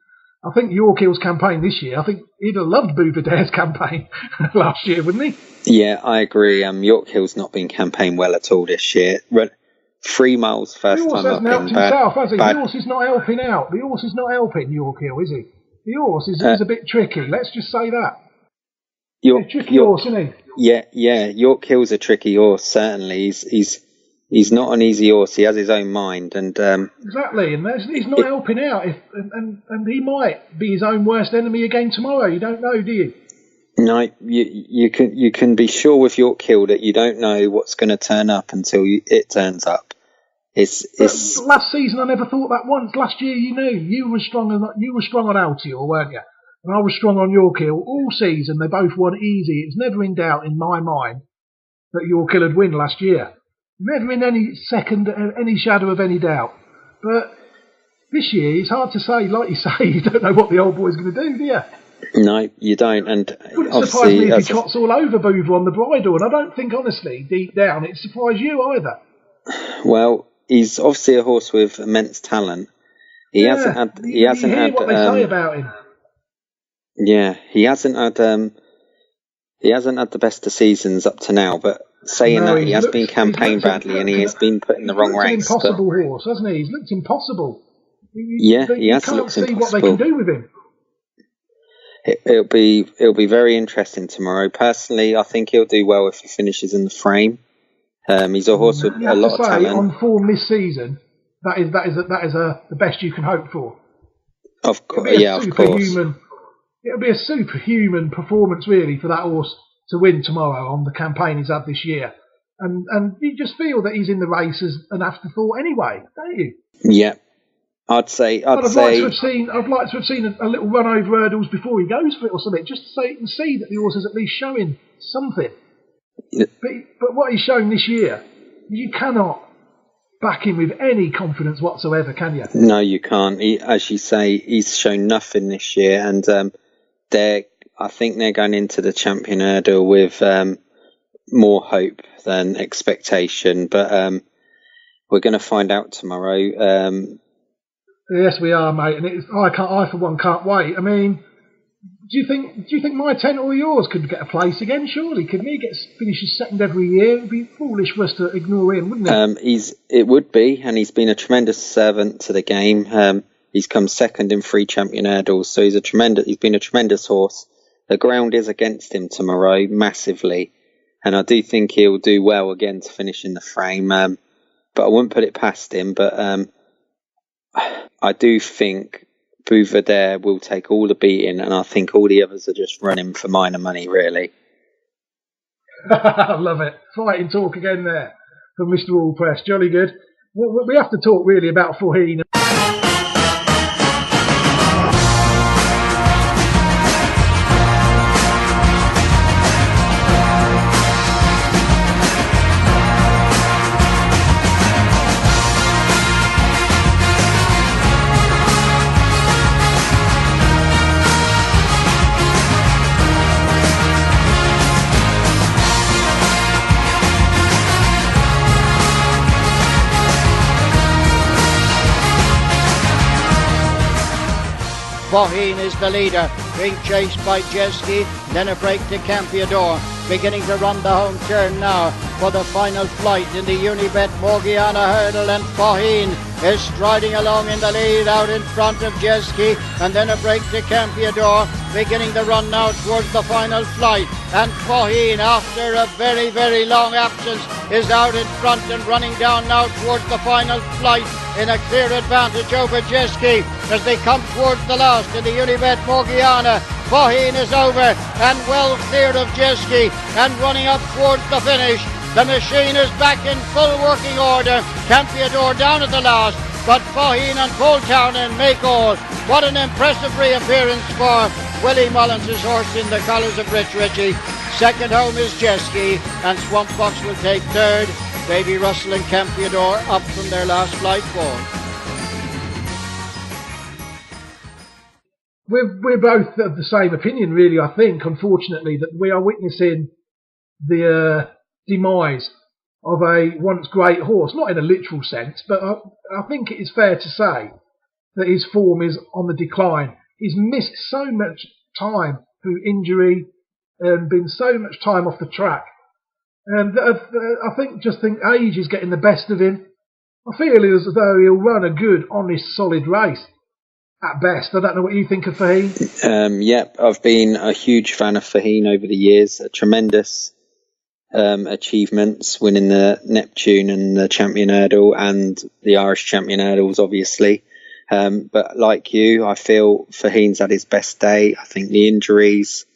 I think York Hill's campaign this year, I think he'd have loved Bouvardere's campaign last year, wouldn't he? Yeah, I agree. York Hill's not been campaigned well at all this year. 3 miles first time up. The horse hasn't helped himself, has he? The horse is not helping out. The horse is not helping York Hill, is he? The horse is a bit tricky. Let's just say that. He's a tricky horse, isn't he? Yeah. York Hill's a tricky horse, certainly. He's not an easy horse. He has his own mind, and exactly. And he's not helping out. And he might be his own worst enemy again tomorrow. You don't know, do you? No, you can be sure with York Hill that you don't know what's going to turn up until it turns up. It's last season I never thought that once. Last year you knew you were strong on Altior, weren't you? And I was strong on York Hill all season. They both won easy. It's never in doubt in my mind that York Hill would win last year. Never in any shadow of any doubt. But this year it's hard to say. Like you say, you don't know what the old boy's going to do you? No, you don't. And it wouldn't surprise me if he trots all over Bouver on the bridle. And I don't think, honestly, deep down, it'd surprise you either. Well, he's obviously a horse with immense talent. He hasn't had what they say about him. Yeah, he hasn't had the best of seasons up to now, but saying that, he has been campaigned badly and he has been put in the wrong race. He's looked an impossible horse, hasn't he? He's looked impossible. He has looked impossible. You can't see what they can do with him. It'll be very interesting tomorrow. Personally, I think he'll do well if he finishes in the frame. He's a horse with a lot of talent. On form this season, that is the best you can hope for. Of course, of course. It'll be a superhuman performance, really, for that horse to win tomorrow on the campaign he's had this year. And you just feel that he's in the race as an afterthought anyway, don't you? Yeah. I'd like to have seen a little run over hurdles before he goes for it or something, just so you can see that the horse is at least showing something. Yeah. But what he's shown this year, you cannot back him with any confidence whatsoever, can you? No, you can't. As you say, he's shown nothing this year, and I think they're going into the Champion Hurdle with more hope than expectation. But we're going to find out tomorrow. Yes, we are, mate, and I for one can't wait. I mean, do you think my tent or yours could get a place again? Surely, couldn't he finishes second every year? It'd be foolish for us to ignore him, wouldn't it? It would be, and he's been a tremendous servant to the game. He's come second in 3 Champion Hurdles, so he's been a tremendous horse. The ground is against him tomorrow massively, and I do think he'll do well again to finish in the frame. But I wouldn't put it past him. But I do think Bouvardere will take all the beating, and I think all the others are just running for minor money, really. I love it. Fighting talk again there from Mr. Allpress. Jolly good. We have to talk really about Faugheen. Faugheen is the leader, being chased by Jeski, then a break to Campiador, beginning to run the home turn now for the final flight in the Unibet Morgiana Hurdle, and Faugheen is striding along in the lead out in front of Jeski, and then a break to Campiador, beginning to run now towards the final flight, and Faugheen, after a very, very long absence, is out in front and running down now towards the final flight in a clear advantage over Jeski as they come towards the last in the Unibet Morgiana. Faugheen is over and well cleared of Jeski and running up towards the finish. The machine is back in full working order. Campiador down at the last, but Faugheen and Poltown make all. What an impressive reappearance for Willie Mullins' horse in the colours of Rich Ritchie. Second home is Jeski, and Swamp Fox will take third. Baby Russell and Campiador up from their last flight forward. We're both of the same opinion, really, I think, unfortunately, that we are witnessing the demise of a once great horse, not in a literal sense, but I think it is fair to say that his form is on the decline. He's missed so much time through injury and been so much time off the track. And I think age is getting the best of him. I feel as though he'll run a good, honest, solid race at best. I don't know what you think of Faugheen. Yep, I've been a huge fan of Faugheen over the years. A tremendous achievements, winning the Neptune and the Champion Hurdle and the Irish Champion Hurdles, obviously. But like you, I feel Faugheen's at his best day. I think the injuries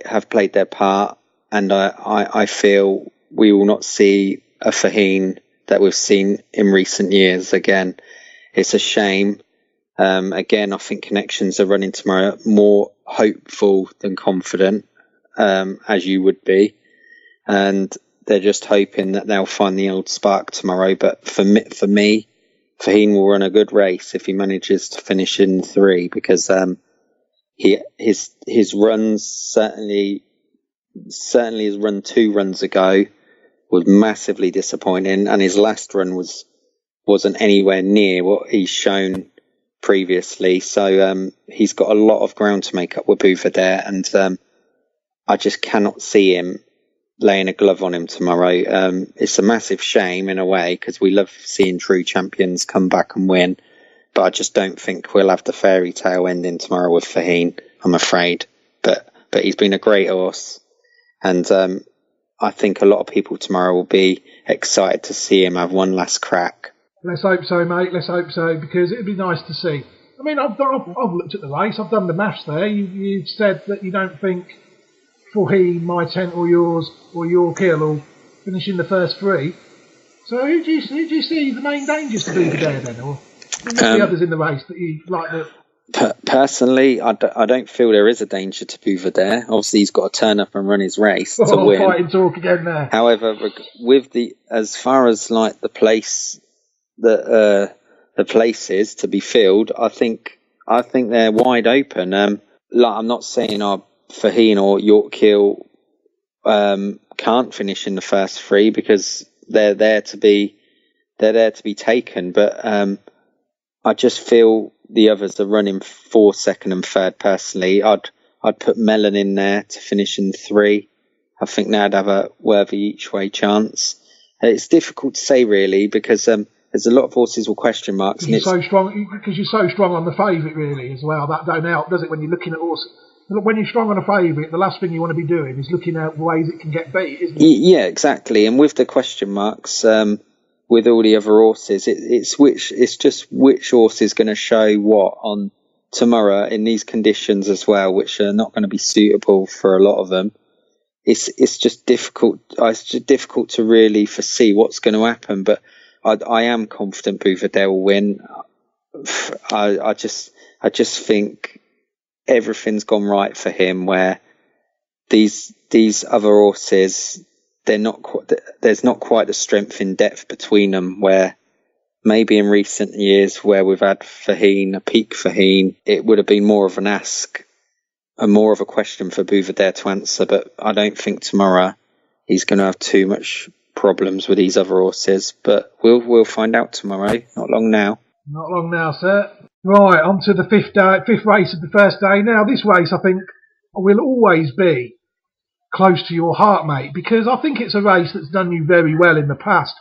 have played their part. And I feel we will not see a Faugheen that we've seen in recent years again. It's a shame. Again, I think Connections are running tomorrow more hopeful than confident, as you would be. And they're just hoping that they'll find the old spark tomorrow. But for me, Faugheen will run a good race if he manages to finish in 3, because his runs certainly has run 2 runs ago, was massively disappointing, and his last run wasn't anywhere near what he's shown previously. So he's got a lot of ground to make up with Bouvedere, and I just cannot see him laying a glove on him tomorrow. It's a massive shame in a way, because we love seeing true champions come back and win, but I just don't think we'll have the fairy tale ending tomorrow with Faheen, I'm afraid. But he's been a great horse, and I think a lot of people tomorrow will be excited to see him have one last crack. Let's hope so, mate. Let's hope so, because it'd be nice to see. I mean, I've looked at the race. I've done the maths there. You've said that you don't think Faheen, My Tent or Yours or Your Kill will finish in the first three. So who do you see the main dangers to Bouvedere then? Or the others in the race that you like? Personally, I don't feel there is a danger to Bouvedere. Obviously, he's got to turn up and run his race to win. Fighting talk again there. However, with as far as like the place that the places to be filled, I think they're wide open. Like, I'm not saying Faheen or Yorkhill can't finish in the first three, because they're there to be taken, but I just feel the others are running for second and third. Personally, I'd put Mellon in there to finish in 3. I think they'd have a worthy each way chance. It's difficult to say really, because there's a lot of horses with question marks. Because you're so strong on the favourite really as well. That don't help, does it, when you're looking at horses? When you're strong on a favourite, the last thing you want to be doing is looking at ways it can get beat, isn't it? Yeah, exactly. And with the question marks, with all the other horses, it's just which horse is going to show what on tomorrow in these conditions as well, which are not going to be suitable for a lot of them. It's just difficult. It's just difficult to really foresee what's going to happen. But I am confident Bouvedere will win. I just think everything's gone right for him, where these other horses, there's not quite the strength in depth between them, where maybe in recent years where we've had Faheen, a peak Faheen, it would have been more of an ask and more of a question for Bouvedere to answer. But I don't think tomorrow he's going to have too much problems with these other horses, but we'll find out tomorrow. Not long now. Not long now, sir. Right, on to the fifth race of the first day. Now, this race, I think, will always be close to your heart, mate, because I think it's a race that's done you very well in the past.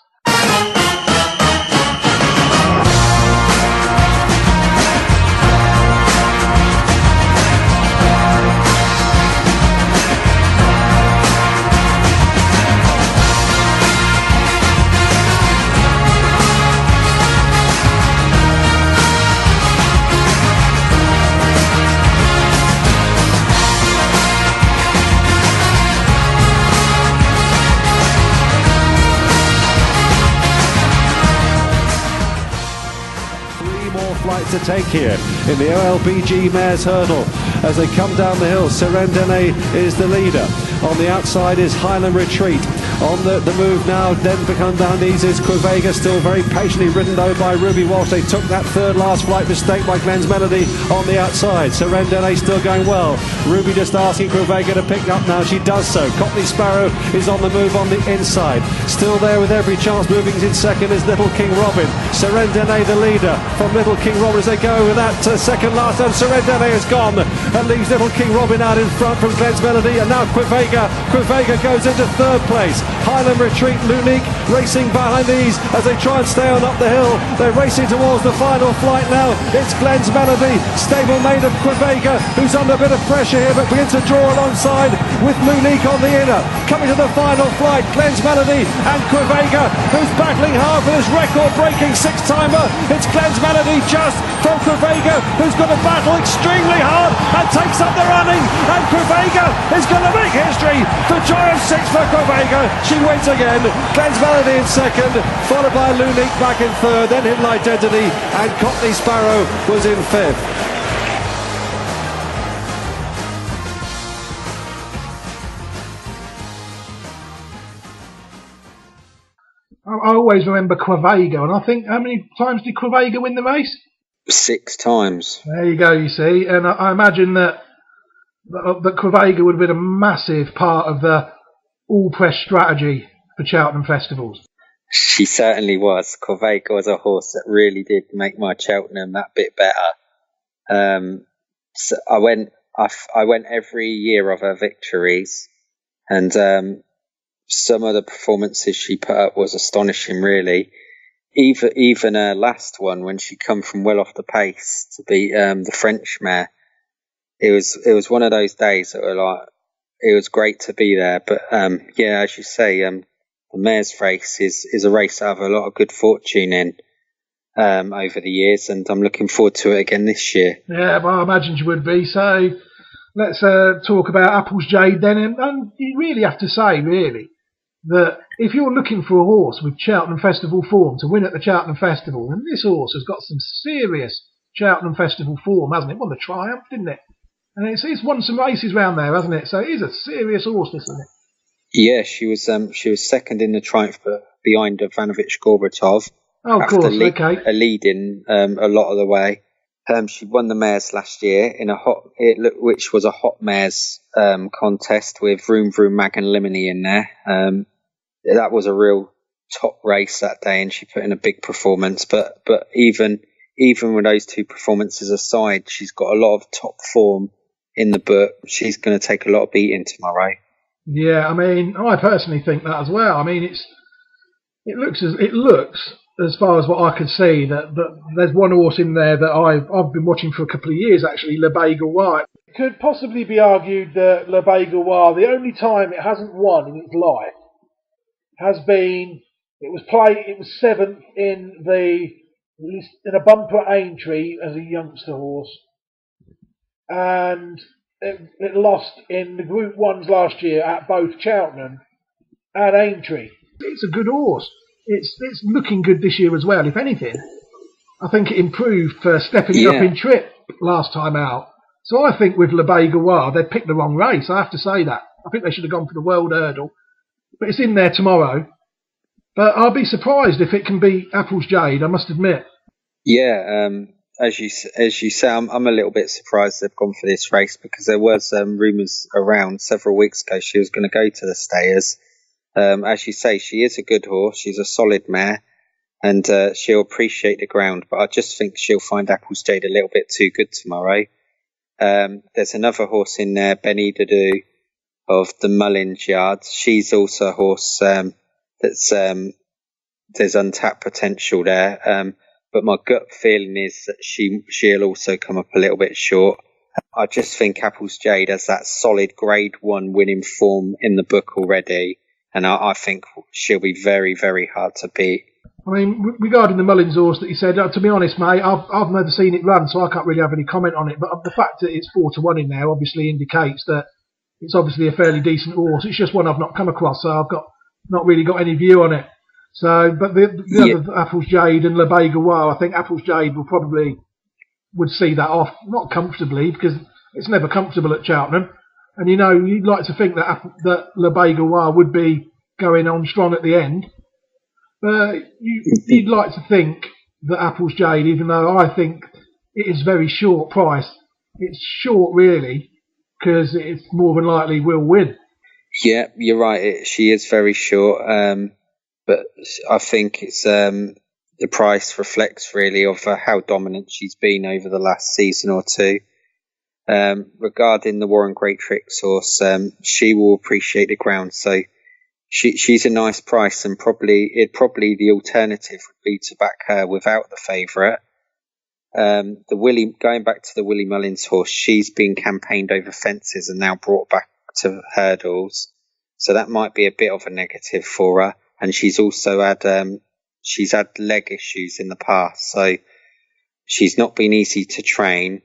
To take here in the OLBG Mares Hurdle. As they come down the hill, Serendene is the leader. On the outside is Highland Retreat. On the move now, then become down these is Quevega, still very patiently ridden though by Ruby Walsh. They took that third last flight mistake by Glenn's Melody on the outside. Serendene still going well. Ruby just asking Quevega to pick up now. She does so. Cockney Sparrow is on the move on the inside. Still there with every chance. Moving in second is Little King Robin. Serendene the leader from Little King Robin as they go with that second last, and Serendene is gone and leaves Little King Robin out in front from Glenn's Melody, and now Quevega goes into third place. Highland Retreat, Lunique racing behind these as they try and stay on up the hill. They're racing towards the final flight now. It's Glenn's Melody, stablemate of Quevega, who's under a bit of pressure here but begins to draw alongside with Lunique on the inner. Coming to the final flight, Glenn's Melody and Quevega, who's battling hard for this record-breaking six-timer. It's Glenn's Melody just from Quevega, who's going to battle extremely hard and takes up the running, and Quevega is going to make history. The joy of 6 for Quevega. She wins again. Glenn's Melody in second, followed by Lunique back in third, then Hidden Identity, and Cockney Sparrow was in fifth. I always remember Quevega, and I think, how many times did Quevega win the race? 6 times. There you go, you see. And I imagine that Quevega would have been a massive part of the Allpress strategy for Cheltenham festivals. She certainly was. Corvega was a horse that really did make my Cheltenham that bit better. So I went every year of her victories, and some of the performances she put up was astonishing, really. Even her last one, when she come from well off the pace to beat the French mare, it was one of those days that were like, it was great to be there. But yeah, as you say, the mare's race is a race I have a lot of good fortune in over the years, and I'm looking forward to it again this year. Yeah, well, I imagined you would be. So let's talk about Apple's Jade then. And you really have to say, really, that if you're looking for a horse with Cheltenham Festival form to win at the Cheltenham Festival, then this horse has got some serious Cheltenham Festival form, hasn't it? Won the Triumph, didn't it? And it's won some races round there, hasn't it? So it is a serious horse, isn't it? Yeah, she was second in the Triumph behind Ivanovic Gorbatov. Oh, of course, okay. Leading a lot of the way. She won the mares last year in which was a hot mares contest with Vroom Vroom Mag and Limini in there. That was a real top race that day, and she put in a big performance. But even with those two performances aside, she's got a lot of top form in the book. She's going to take a lot of beating tomorrow. Yeah, I mean, I personally think that as well. I mean, it looks as far as what I could see that there's one horse in there that I've been watching for a couple of years actually, Le Bagouard. It could possibly be argued that Le Bagouard, the only time it hasn't won in its life has been it was seventh in a bumper at Aintree as a youngster horse, and it lost in the Group 1s last year at both Cheltenham and Aintree. It's a good horse. It's looking good this year as well. If anything, I think it improved for stepping up in trip last time out. So I think with Le Bagouard, they picked the wrong race. I have to say that. I think they should have gone for the World Hurdle. But it's in there tomorrow. But I'll be surprised if it can beat Apple's Jade, I must admit. Yeah, as you say, I'm a little bit surprised they've gone for this race, because there was rumours around several weeks ago she was going to go to the Stayers. As you say, she is a good horse. She's a solid mare, and she'll appreciate the ground. But I just think she'll find Apple's Jade a little bit too good tomorrow. There's another horse in there, Benny Dadu of the Mullins Yards. She's also a horse that's there's untapped potential there. But my gut feeling is that she'll also come up a little bit short. I just think Apple's Jade has that solid Grade 1 winning form in the book already. And I think she'll be very, very hard to beat. I mean, regarding the Mullins horse that you said, to be honest, mate, I've never seen it run, so I can't really have any comment on it. But the fact that it's 4-1 in there obviously indicates that it's obviously a fairly decent horse. It's just one I've not come across, so I've not really got any view on it. So, but the other Apple's Jade and Le Bagouard, I think Apple's Jade would see that off, not comfortably, because it's never comfortable at Cheltenham. And you'd like to think that Le Bagouard would be going on strong at the end. But you'd like to think that Apple's Jade, even though I think it is very short price, it's short really, because it's more than likely will win. Yeah, you're right. She is very short. But I think it's the price reflects really of how dominant she's been over the last season or two. Regarding the Warren Great Tricks horse, she will appreciate the ground, so she's a nice price, and probably the alternative would be to back her without the favourite. Going back to the Willie Mullins horse, she's been campaigned over fences and now brought back to hurdles, so that might be a bit of a negative for her. And she's also had leg issues in the past, so she's not been easy to train.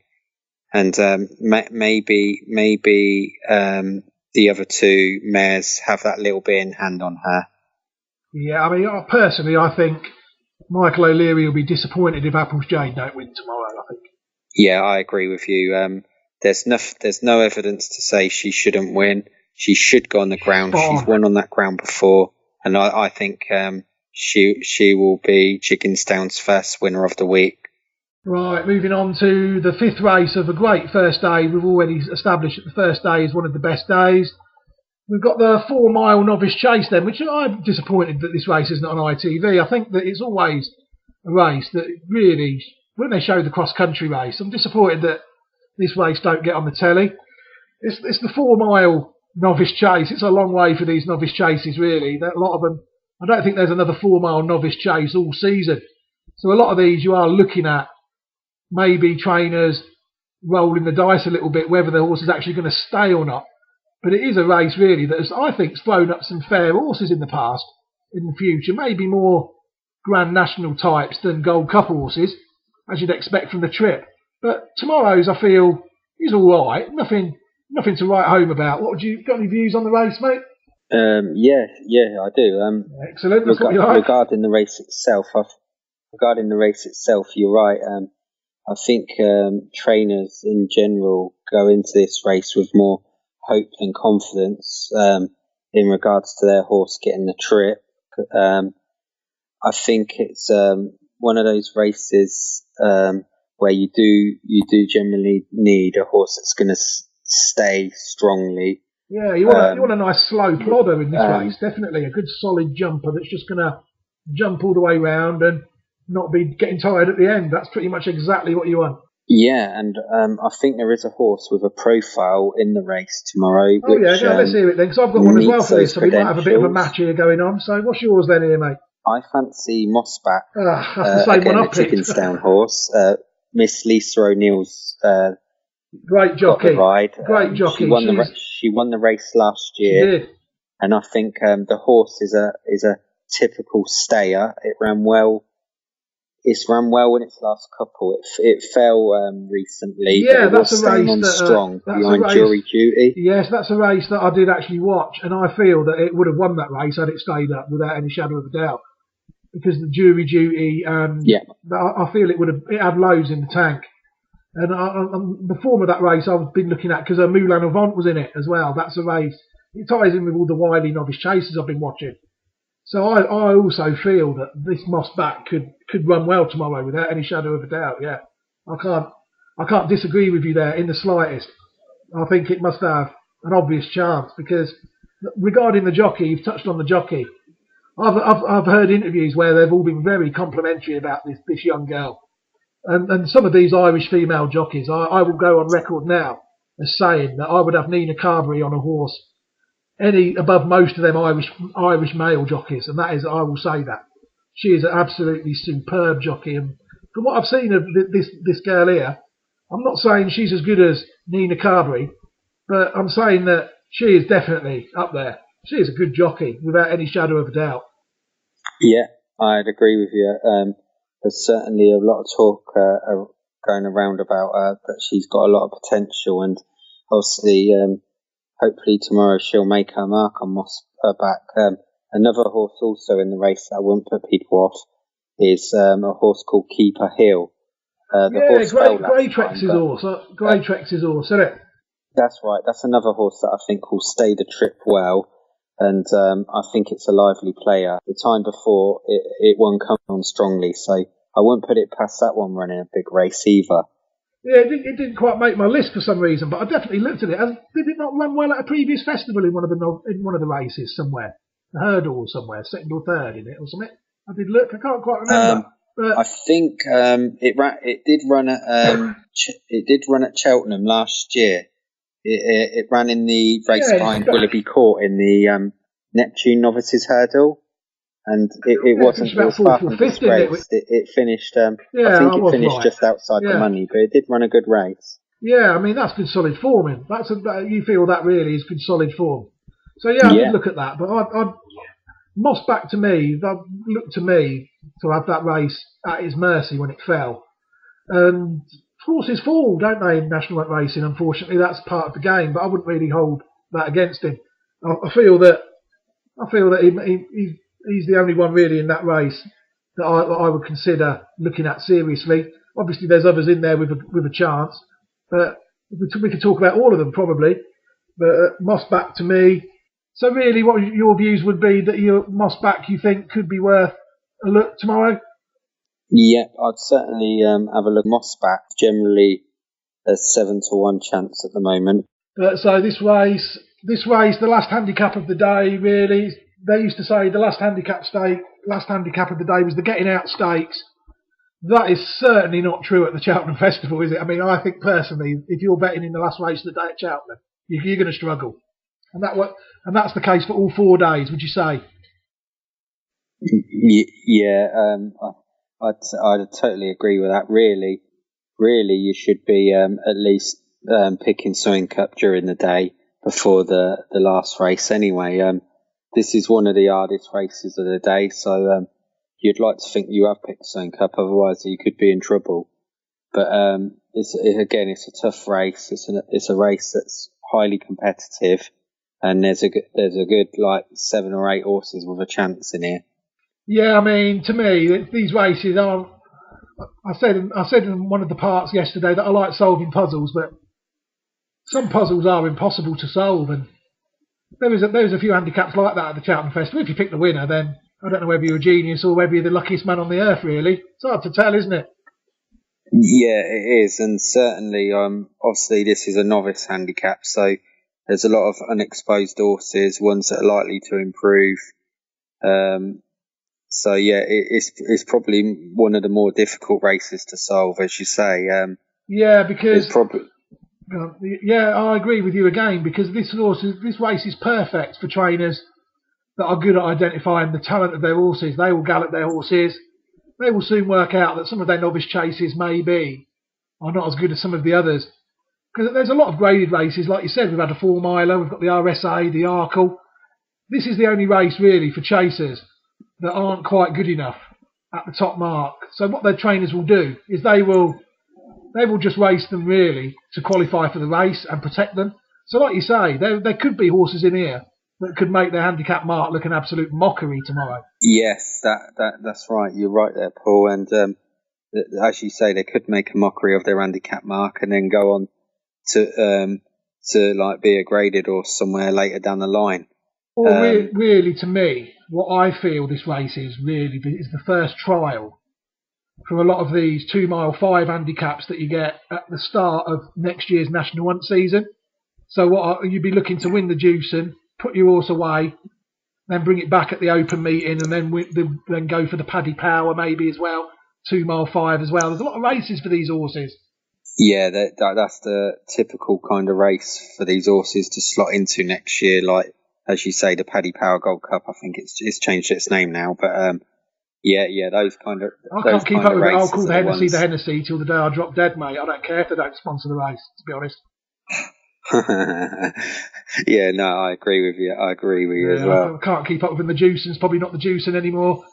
And maybe the other two mares have that little bit in hand on her. Yeah, I mean, personally, I think Michael O'Leary will be disappointed if Apple's Jade don't win tomorrow, I think. Yeah, I agree with you. There's no evidence to say she shouldn't win. She should go on the ground. She's won on that ground before. And I think she will be Chigginstown's first winner of the week. Right, moving on to the fifth race of a great first day. We've already established that the first day is one of the best days. we've got the 4 Mile Novice Chase then, which I'm disappointed that this race isn't on ITV. I think that it's always a race that really, when they show the cross-country race, I'm disappointed that this race don't get on the telly. It's the 4 Mile Novice Chase. It's a long way for these novice chases, really. A lot of them, I don't think there's another 4 Mile Novice Chase all season. So a lot of these you are looking at maybe trainers rolling the dice a little bit whether the horse is actually going to stay or not. But it is a race really that has, I think, thrown up some fair horses in the past, in the future, maybe more Grand National types than Gold Cup horses, as you'd expect from the trip. But tomorrow's, I feel, is all right. Nothing to write home about. What would you got any views on the race, mate? Yeah, I do. Excellent. That's what you like. Regarding the race itself, you're right. I think trainers in general go into this race with more hope and confidence in regards to their horse getting the trip. I think it's one of those races where you do generally need a horse that's going to stay strongly. Yeah, you want a nice slow plodder in this race. Definitely a good solid jumper that's just going to jump all the way round and not be getting tired at the end. That's pretty much exactly what you want. Yeah, and I think there is a horse with a profile in the race tomorrow. Oh, which, let's hear it then, because I've got one as well for this, so we might have a bit of a match here going on. So what's yours then here, mate? I fancy Mossback. That's the same one I picked. Chickenstown horse. Miss Lisa O'Neill's great jockey. Great jockey. She won the race last year. She did. And I think the horse is a typical stayer. It ran well. It's run well in its last couple. It fell recently. Yeah, but that's a race on that strong behind Jury Duty. Yes, that's a race that I did actually watch, and I feel that it would have won that race had it stayed up without any shadow of a doubt. Because the Jury Duty, I feel it had loads in the tank. And the form of that race I've been looking at because Moulin Avant was in it as well. That's a race. It ties in with all the Wiley Novice Chases I've been watching. So I also feel that this Mossback could run well tomorrow without any shadow of a doubt. Yeah, I can't disagree with you there in the slightest. I think it must have an obvious chance because regarding the jockey, you've touched on the jockey. I've heard interviews where they've all been very complimentary about this young girl, and some of these Irish female jockeys. I will go on record now as saying that I would have Nina Carberry on a horse any above most of them Irish male jockeys, and that is, I will say that she is an absolutely superb jockey. And from what I've seen of this girl here, I'm not saying she's as good as Nina Carberry, but I'm saying that she is definitely up there. She is a good jockey without any shadow of a doubt. Yeah, I'd agree with you. There's certainly a lot of talk going around about her, that she's got a lot of potential, and obviously. Hopefully tomorrow she'll make her mark on Mossback. Another horse also in the race that I wouldn't put people off is a horse called Keeper Hill. Greytrex's horse. Greytrex's horse, isn't it? That's right. That's another horse that I think will stay the trip well. And I think it's a lively player. The time before, it won't come on strongly. So I wouldn't put it past that one running a big race either. Yeah, it didn't quite make my list for some reason, but I definitely looked at it. Did it not run well at a previous festival in one of the races somewhere? The hurdle or somewhere, second or third in it or something? I did look. I can't quite remember. But I think it did run at Cheltenham last year. It ran in the race behind Willoughby Court in the Neptune Novices Hurdle. And it wasn't far from disgraced. It finished. I think it finished just outside the money, but it did run a good race. Yeah, I mean that's good solid form. You feel that really is good solid form. So I did look at that, but Mossback to me, that looked to me to have that race at his mercy when it fell. And horses fall, don't they, in national racing? Unfortunately, that's part of the game. But I wouldn't really hold that against him. I feel that he's the only one really in that race that I would consider looking at seriously. Obviously, there's others in there with a chance, but we could talk about all of them probably. But Mossback to me. So really, what your views would be that your Mossback you think could be worth a look tomorrow? Yeah, I'd certainly have a look. Mossback generally a 7-1 chance at the moment. So this race this race, the last handicap of the day, really, they used to say the last handicap of the day was the getting out stakes. That is certainly not true at the Cheltenham Festival, is it? I mean, I think personally, if you're betting in the last race of the day at Cheltenham, you're going to struggle. And that's the case for all 4 days, would you say? Yeah, I'd totally agree with that. Really, you should be at least picking something up during the day before the last race. Anyway, this is one of the hardest races of the day, so you'd like to think you have picked something up, otherwise you could be in trouble. But it's a tough race. It's a race that's highly competitive, and there's a good like 7 or 8 horses with a chance in here. Yeah, I mean, to me, these races aren't. I said in one of the parts yesterday that I like solving puzzles, but some puzzles are impossible to solve, and there was a few handicaps like that at the Cheltenham Festival. If you pick the winner, then I don't know whether you're a genius or whether you're the luckiest man on the earth, really. It's hard to tell, isn't it? Yeah, it is, and certainly, obviously this is a novice handicap, so there's a lot of unexposed horses, ones that are likely to improve. So yeah, it's probably one of the more difficult races to solve, as you say. Yeah, because I agree with you again, because this race is perfect for trainers that are good at identifying the talent of their horses. They will gallop their horses. They will soon work out that some of their novice chases maybe are not as good as some of the others. Because there's a lot of graded races, like you said. We've had a 4 miler, we've got the RSA, the Arkle. This is the only race really for chasers that aren't quite good enough at the top mark. So what their trainers will do is they will just race them really to qualify for the race and protect them. So like you say, there could be horses in here that could make their handicap mark look an absolute mockery tomorrow. Yes, that's right. You're right there, Paul. And as you say, they could make a mockery of their handicap mark and then go on to like be a graded horse somewhere later down the line. Well, really, to me, what I feel this race is the first trial for a lot of these 2 mile 5 handicaps that you get at the start of next year's National Hunt season. So you'd be looking to win the Dewson, put your horse away, then bring it back at the open meeting, and then go for the Paddy Power maybe as well, 2 mile 5 as well. There's a lot of races for these horses. Yeah, that's the typical kind of race for these horses to slot into next year. Like, as you say, the Paddy Power Gold Cup, I think it's changed its name now. But yeah, those kind of I can't keep up with it. I'll call the Hennessy till the day I drop dead, mate. I don't care if they don't sponsor the race, to be honest. Yeah, no, I agree with you as well. I can't keep up with them. The Dewson's probably not the Dewson anymore.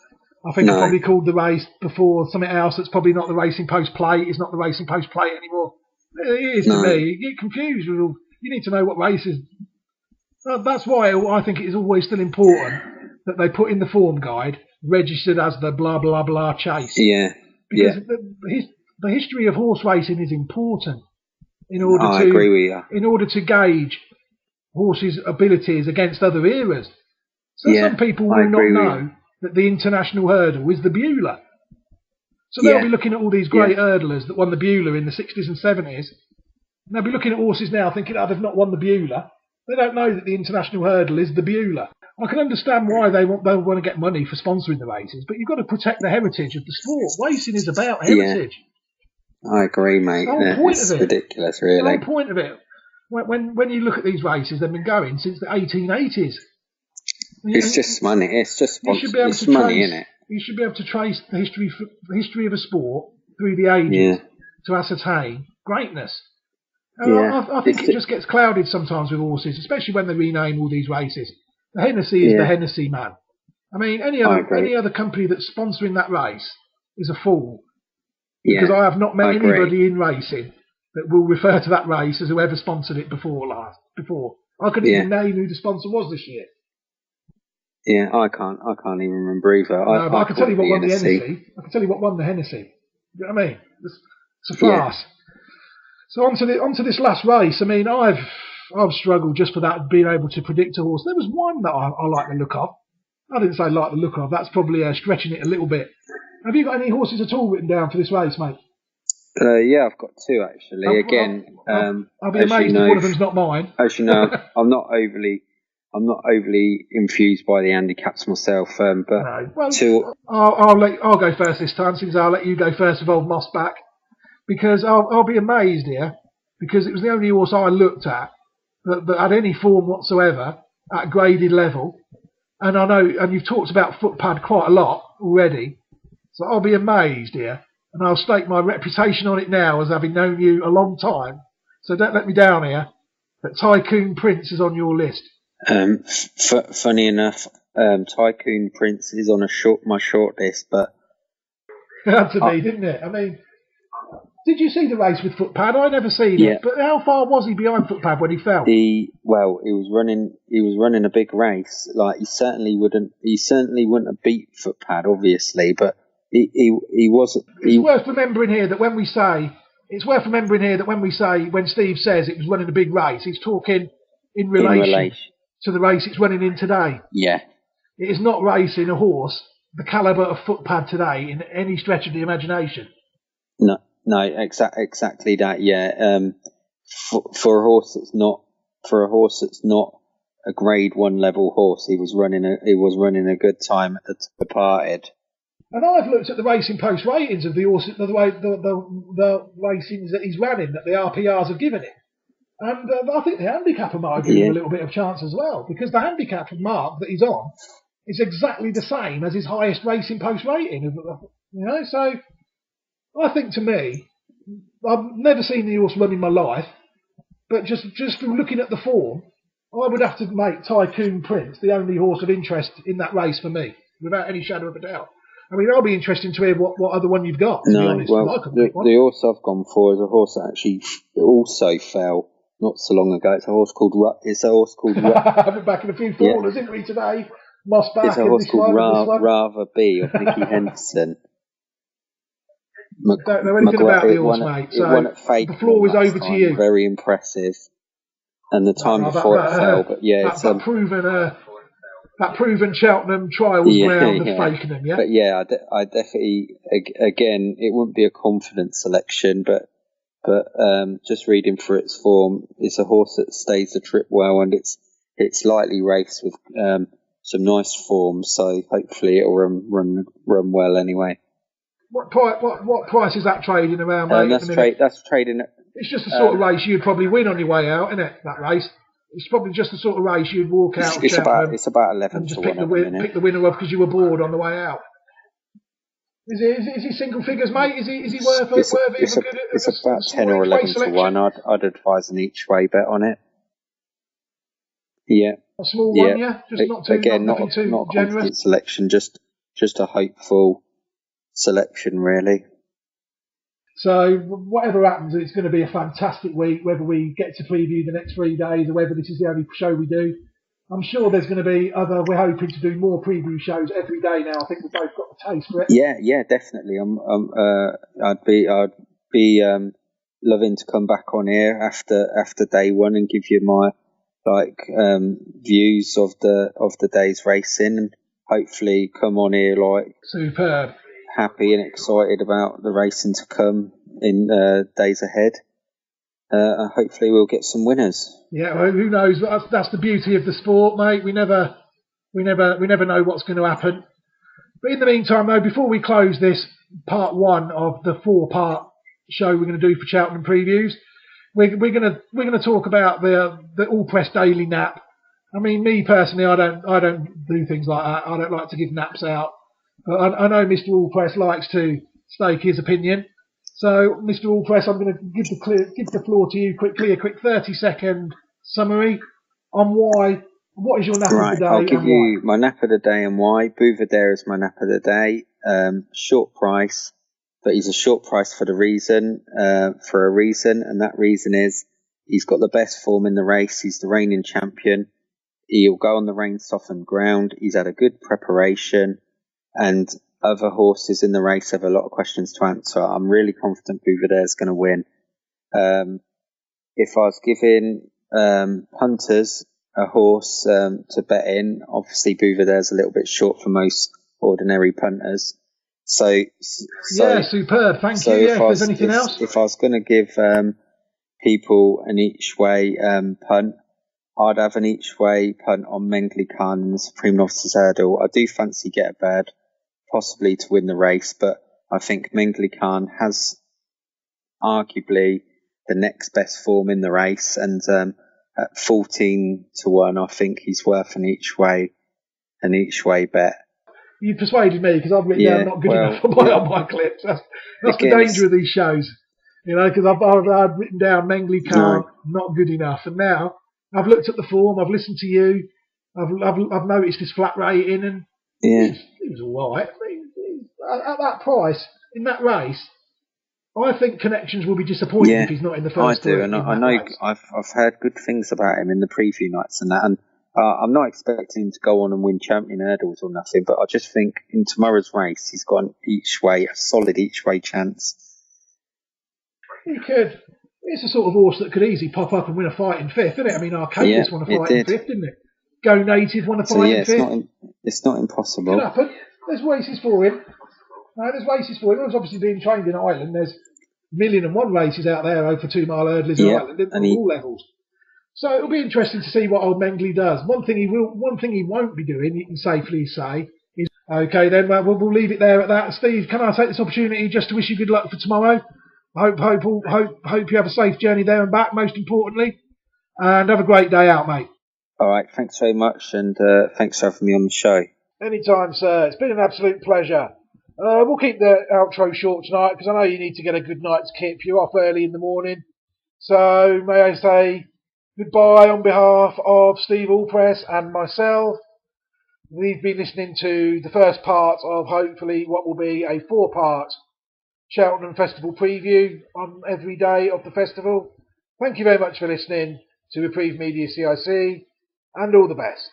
I think I probably called the race before something else that's probably not the Racing Post Plate. It's not the Racing Post Plate anymore. It is to me. You get confused with all. You need to know what races. That's why I think it is always still important that they put in the form guide registered as the blah blah blah chase. Yeah, because the history of horse racing is important in order in order to gauge horses' abilities against other eras. So some people will not know that the international hurdle is the Beulah. So they'll be looking at all these great hurdlers that won the Beulah in the 60s and 70s. And they'll be looking at horses now thinking, they've not won the Beulah. They don't know that the international hurdle is the Beulah. I can understand why they want to get money for sponsoring the races, but you've got to protect the heritage of the sport. Racing is about heritage. Yeah. I agree, mate. It's ridiculous, really. The whole point of it. When you look at these races, they've been going since the 1880s. It's just money. It's just money, isn't it? You should be able to trace the history of a sport through the ages to ascertain greatness. And I think it just gets clouded sometimes with horses, especially when they rename all these races. The Hennessy is the Hennessy, man. I mean, any other company that's sponsoring that race is a fool. Yeah, because I have not met anybody in racing that will refer to that race as whoever sponsored it before. I couldn't even name who the sponsor was this year. Yeah, I can't even remember either. No, but I can tell you what won the Hennessy. I can tell you what won the Hennessy. You know what I mean? It's a farce. Yeah. So onto this last race. I mean, I've struggled just for that, being able to predict a horse. There was one that I like the look of. I didn't say like the look of. That's probably stretching it a little bit. Have you got any horses at all written down for this race, mate? Yeah, I've got two actually. Again, I'll be amazed if one of them's not mine. As you know, I'm not overly infused by the handicaps myself. But No. Well, two. I'll go first this time, since I'll let you go first with old Moss back, because I'll be amazed here, because it was the only horse I looked at that had any form whatsoever at graded level, and I know, and you've talked about footpad quite a lot already, so I'll be amazed here. And I'll stake my reputation on it now, as having known you a long time. So don't let me down here. That Tycoon Prince is on your list. Funny enough, Tycoon Prince is on my short list, but It had to be, didn't it? I mean, did you see the race with footpad? I never seen it. But how far was he behind footpad when he fell? He was running a big race. Like he certainly wouldn't have beat footpad, obviously, but. It's worth remembering here that when Steve says it was running a big race, he's talking in relation to the race it's running in today. Yeah. It is not racing a horse the calibre of footpad today in any stretch of the imagination. No, exactly that. Yeah. For a horse that's not a Grade 1 level horse, he was running a good time at the Departed. And I've looked at the Racing Post ratings of the horse, the racings that he's running, that the RPRs have given him. And I think the handicapper might have given him a little bit of chance as well, because the handicap mark that he's on is exactly the same as his highest Racing Post rating. So I think, to me, I've never seen the horse run in my life, but just from looking at the form, I would have to make Tycoon Prince the only horse of interest in that race for me, without any shadow of a doubt. I mean, I'll be interested to hear what other one you've got. The horse I've gone for is a horse that actually also fell not so long ago. It's a horse called I've been back in a few foreigners, didn't we, today? Moss back. It's a horse called Rather Be of Nicky Henderson. Don't know anything about the horse, mate. So the floor is over to you. Very impressive. And the time before it fell, but it's that proven Cheltenham trials round of Fakenham, yeah? But I definitely, again, it wouldn't be a confident selection, but just reading through its form, it's a horse that stays the trip well, and it's lightly raced with some nice form, so hopefully it'll run well anyway. What price is that trading around, mate? That's trading. It's just the sort of race you'd probably win on your way out, isn't it? That race. It's probably just the sort of race you'd walk out. It's about 11 to 1. Pick the winner up because you were bored on the way out. Is he single figures, mate? Is he worth it? It's about 10 or 11 to 1. I'd advise an each way bet on it. Yeah. A small one, yeah. Just not too not generous. Selection, just a hopeful selection, really. So whatever happens, it's going to be a fantastic week, whether we get to preview the next 3 days or whether this is the only show we do. I'm sure there's going to be we're hoping to do more preview shows every day now. I think we've both got the taste for it. Yeah, definitely. I'd be loving to come back on here after day one and give you my views of the day's racing, and hopefully come on here superb, happy and excited about the racing to come in days ahead. Hopefully we'll get some winners. Yeah, well, who knows? That's the beauty of the sport, mate. We never know what's going to happen. But in the meantime, though, before we close this part one of the 4-part show we're going to do for Cheltenham previews, we're going to talk about the Allpress daily nap. I mean, me personally, I don't do things like that. I don't like to give naps out. But I know Mr. Allpress likes to stake his opinion. So, Mr. Allpress, I'm going to give the floor to you quickly, a quick 30-second summary on what is your nap of the day. I'll give you my nap of the day and why. Bouvardere is my nap of the day. Short price, but he's a short price for a reason, and that reason is he's got the best form in the race. He's the reigning champion. He'll go on the rain-softened ground. He's had a good preparation, and other horses in the race have a lot of questions to answer. I'm really confident Bouvardere is going to win. If I was giving punters a horse to bet in, obviously Bouvardere is a little bit short for most ordinary punters. Yeah, superb. Thank you. Yeah, if there's anything else. If I was going to give people an each way punt, I'd have an each way punt on Mengley Khan's Supreme Novices Hurdle. I do fancy Get a Bird, possibly to win the race, but I think Mengley Khan has arguably the next best form in the race, and at 14-1, I think he's worth an each way bet. You persuaded me, because I've written down not good enough on my clips. That's again, the danger of these shows, because I've written down Mengley Khan not good enough, and now I've looked at the form, I've listened to you, I've noticed his flat rating, and he was all right. I mean, at that price in that race, I think Connections will be disappointed if he's not in the first. I do, and I know I've heard good things about him in the preview nights and that, and I'm not expecting him to go on and win champion hurdles or nothing, but I just think in tomorrow's race he's got a solid each way chance. He could. It's a sort of horse that could easily pop up and win a fight in fifth, isn't it? I mean, Arcadius won a fight in fifth, didn't it? Go Native won a fight in fifth. It's not impossible. Could happen. There's races for him. There's races for him. He's obviously being trained in Ireland. There's 1,000,001 races out there over 2 mile hurdles in Ireland at all levels. So it'll be interesting to see what old Mengley does. One thing he won't be doing, you can safely say, is okay. Then we'll leave it there at that. Steve, can I take this opportunity just to wish you good luck for tomorrow? I hope you have a safe journey there and back, most importantly, and have a great day out, mate. All right, thanks very much, and thanks for having me on the show. Anytime, sir. It's been an absolute pleasure. We'll keep the outro short tonight, because I know you need to get a good night's kip. You're off early in the morning. So may I say goodbye on behalf of Steve Allpress and myself. We've been listening to the first part of hopefully what will be a 4-part Cheltenham Festival preview on every day of the festival. Thank you very much for listening to Reprieve Media CIC, and all the best.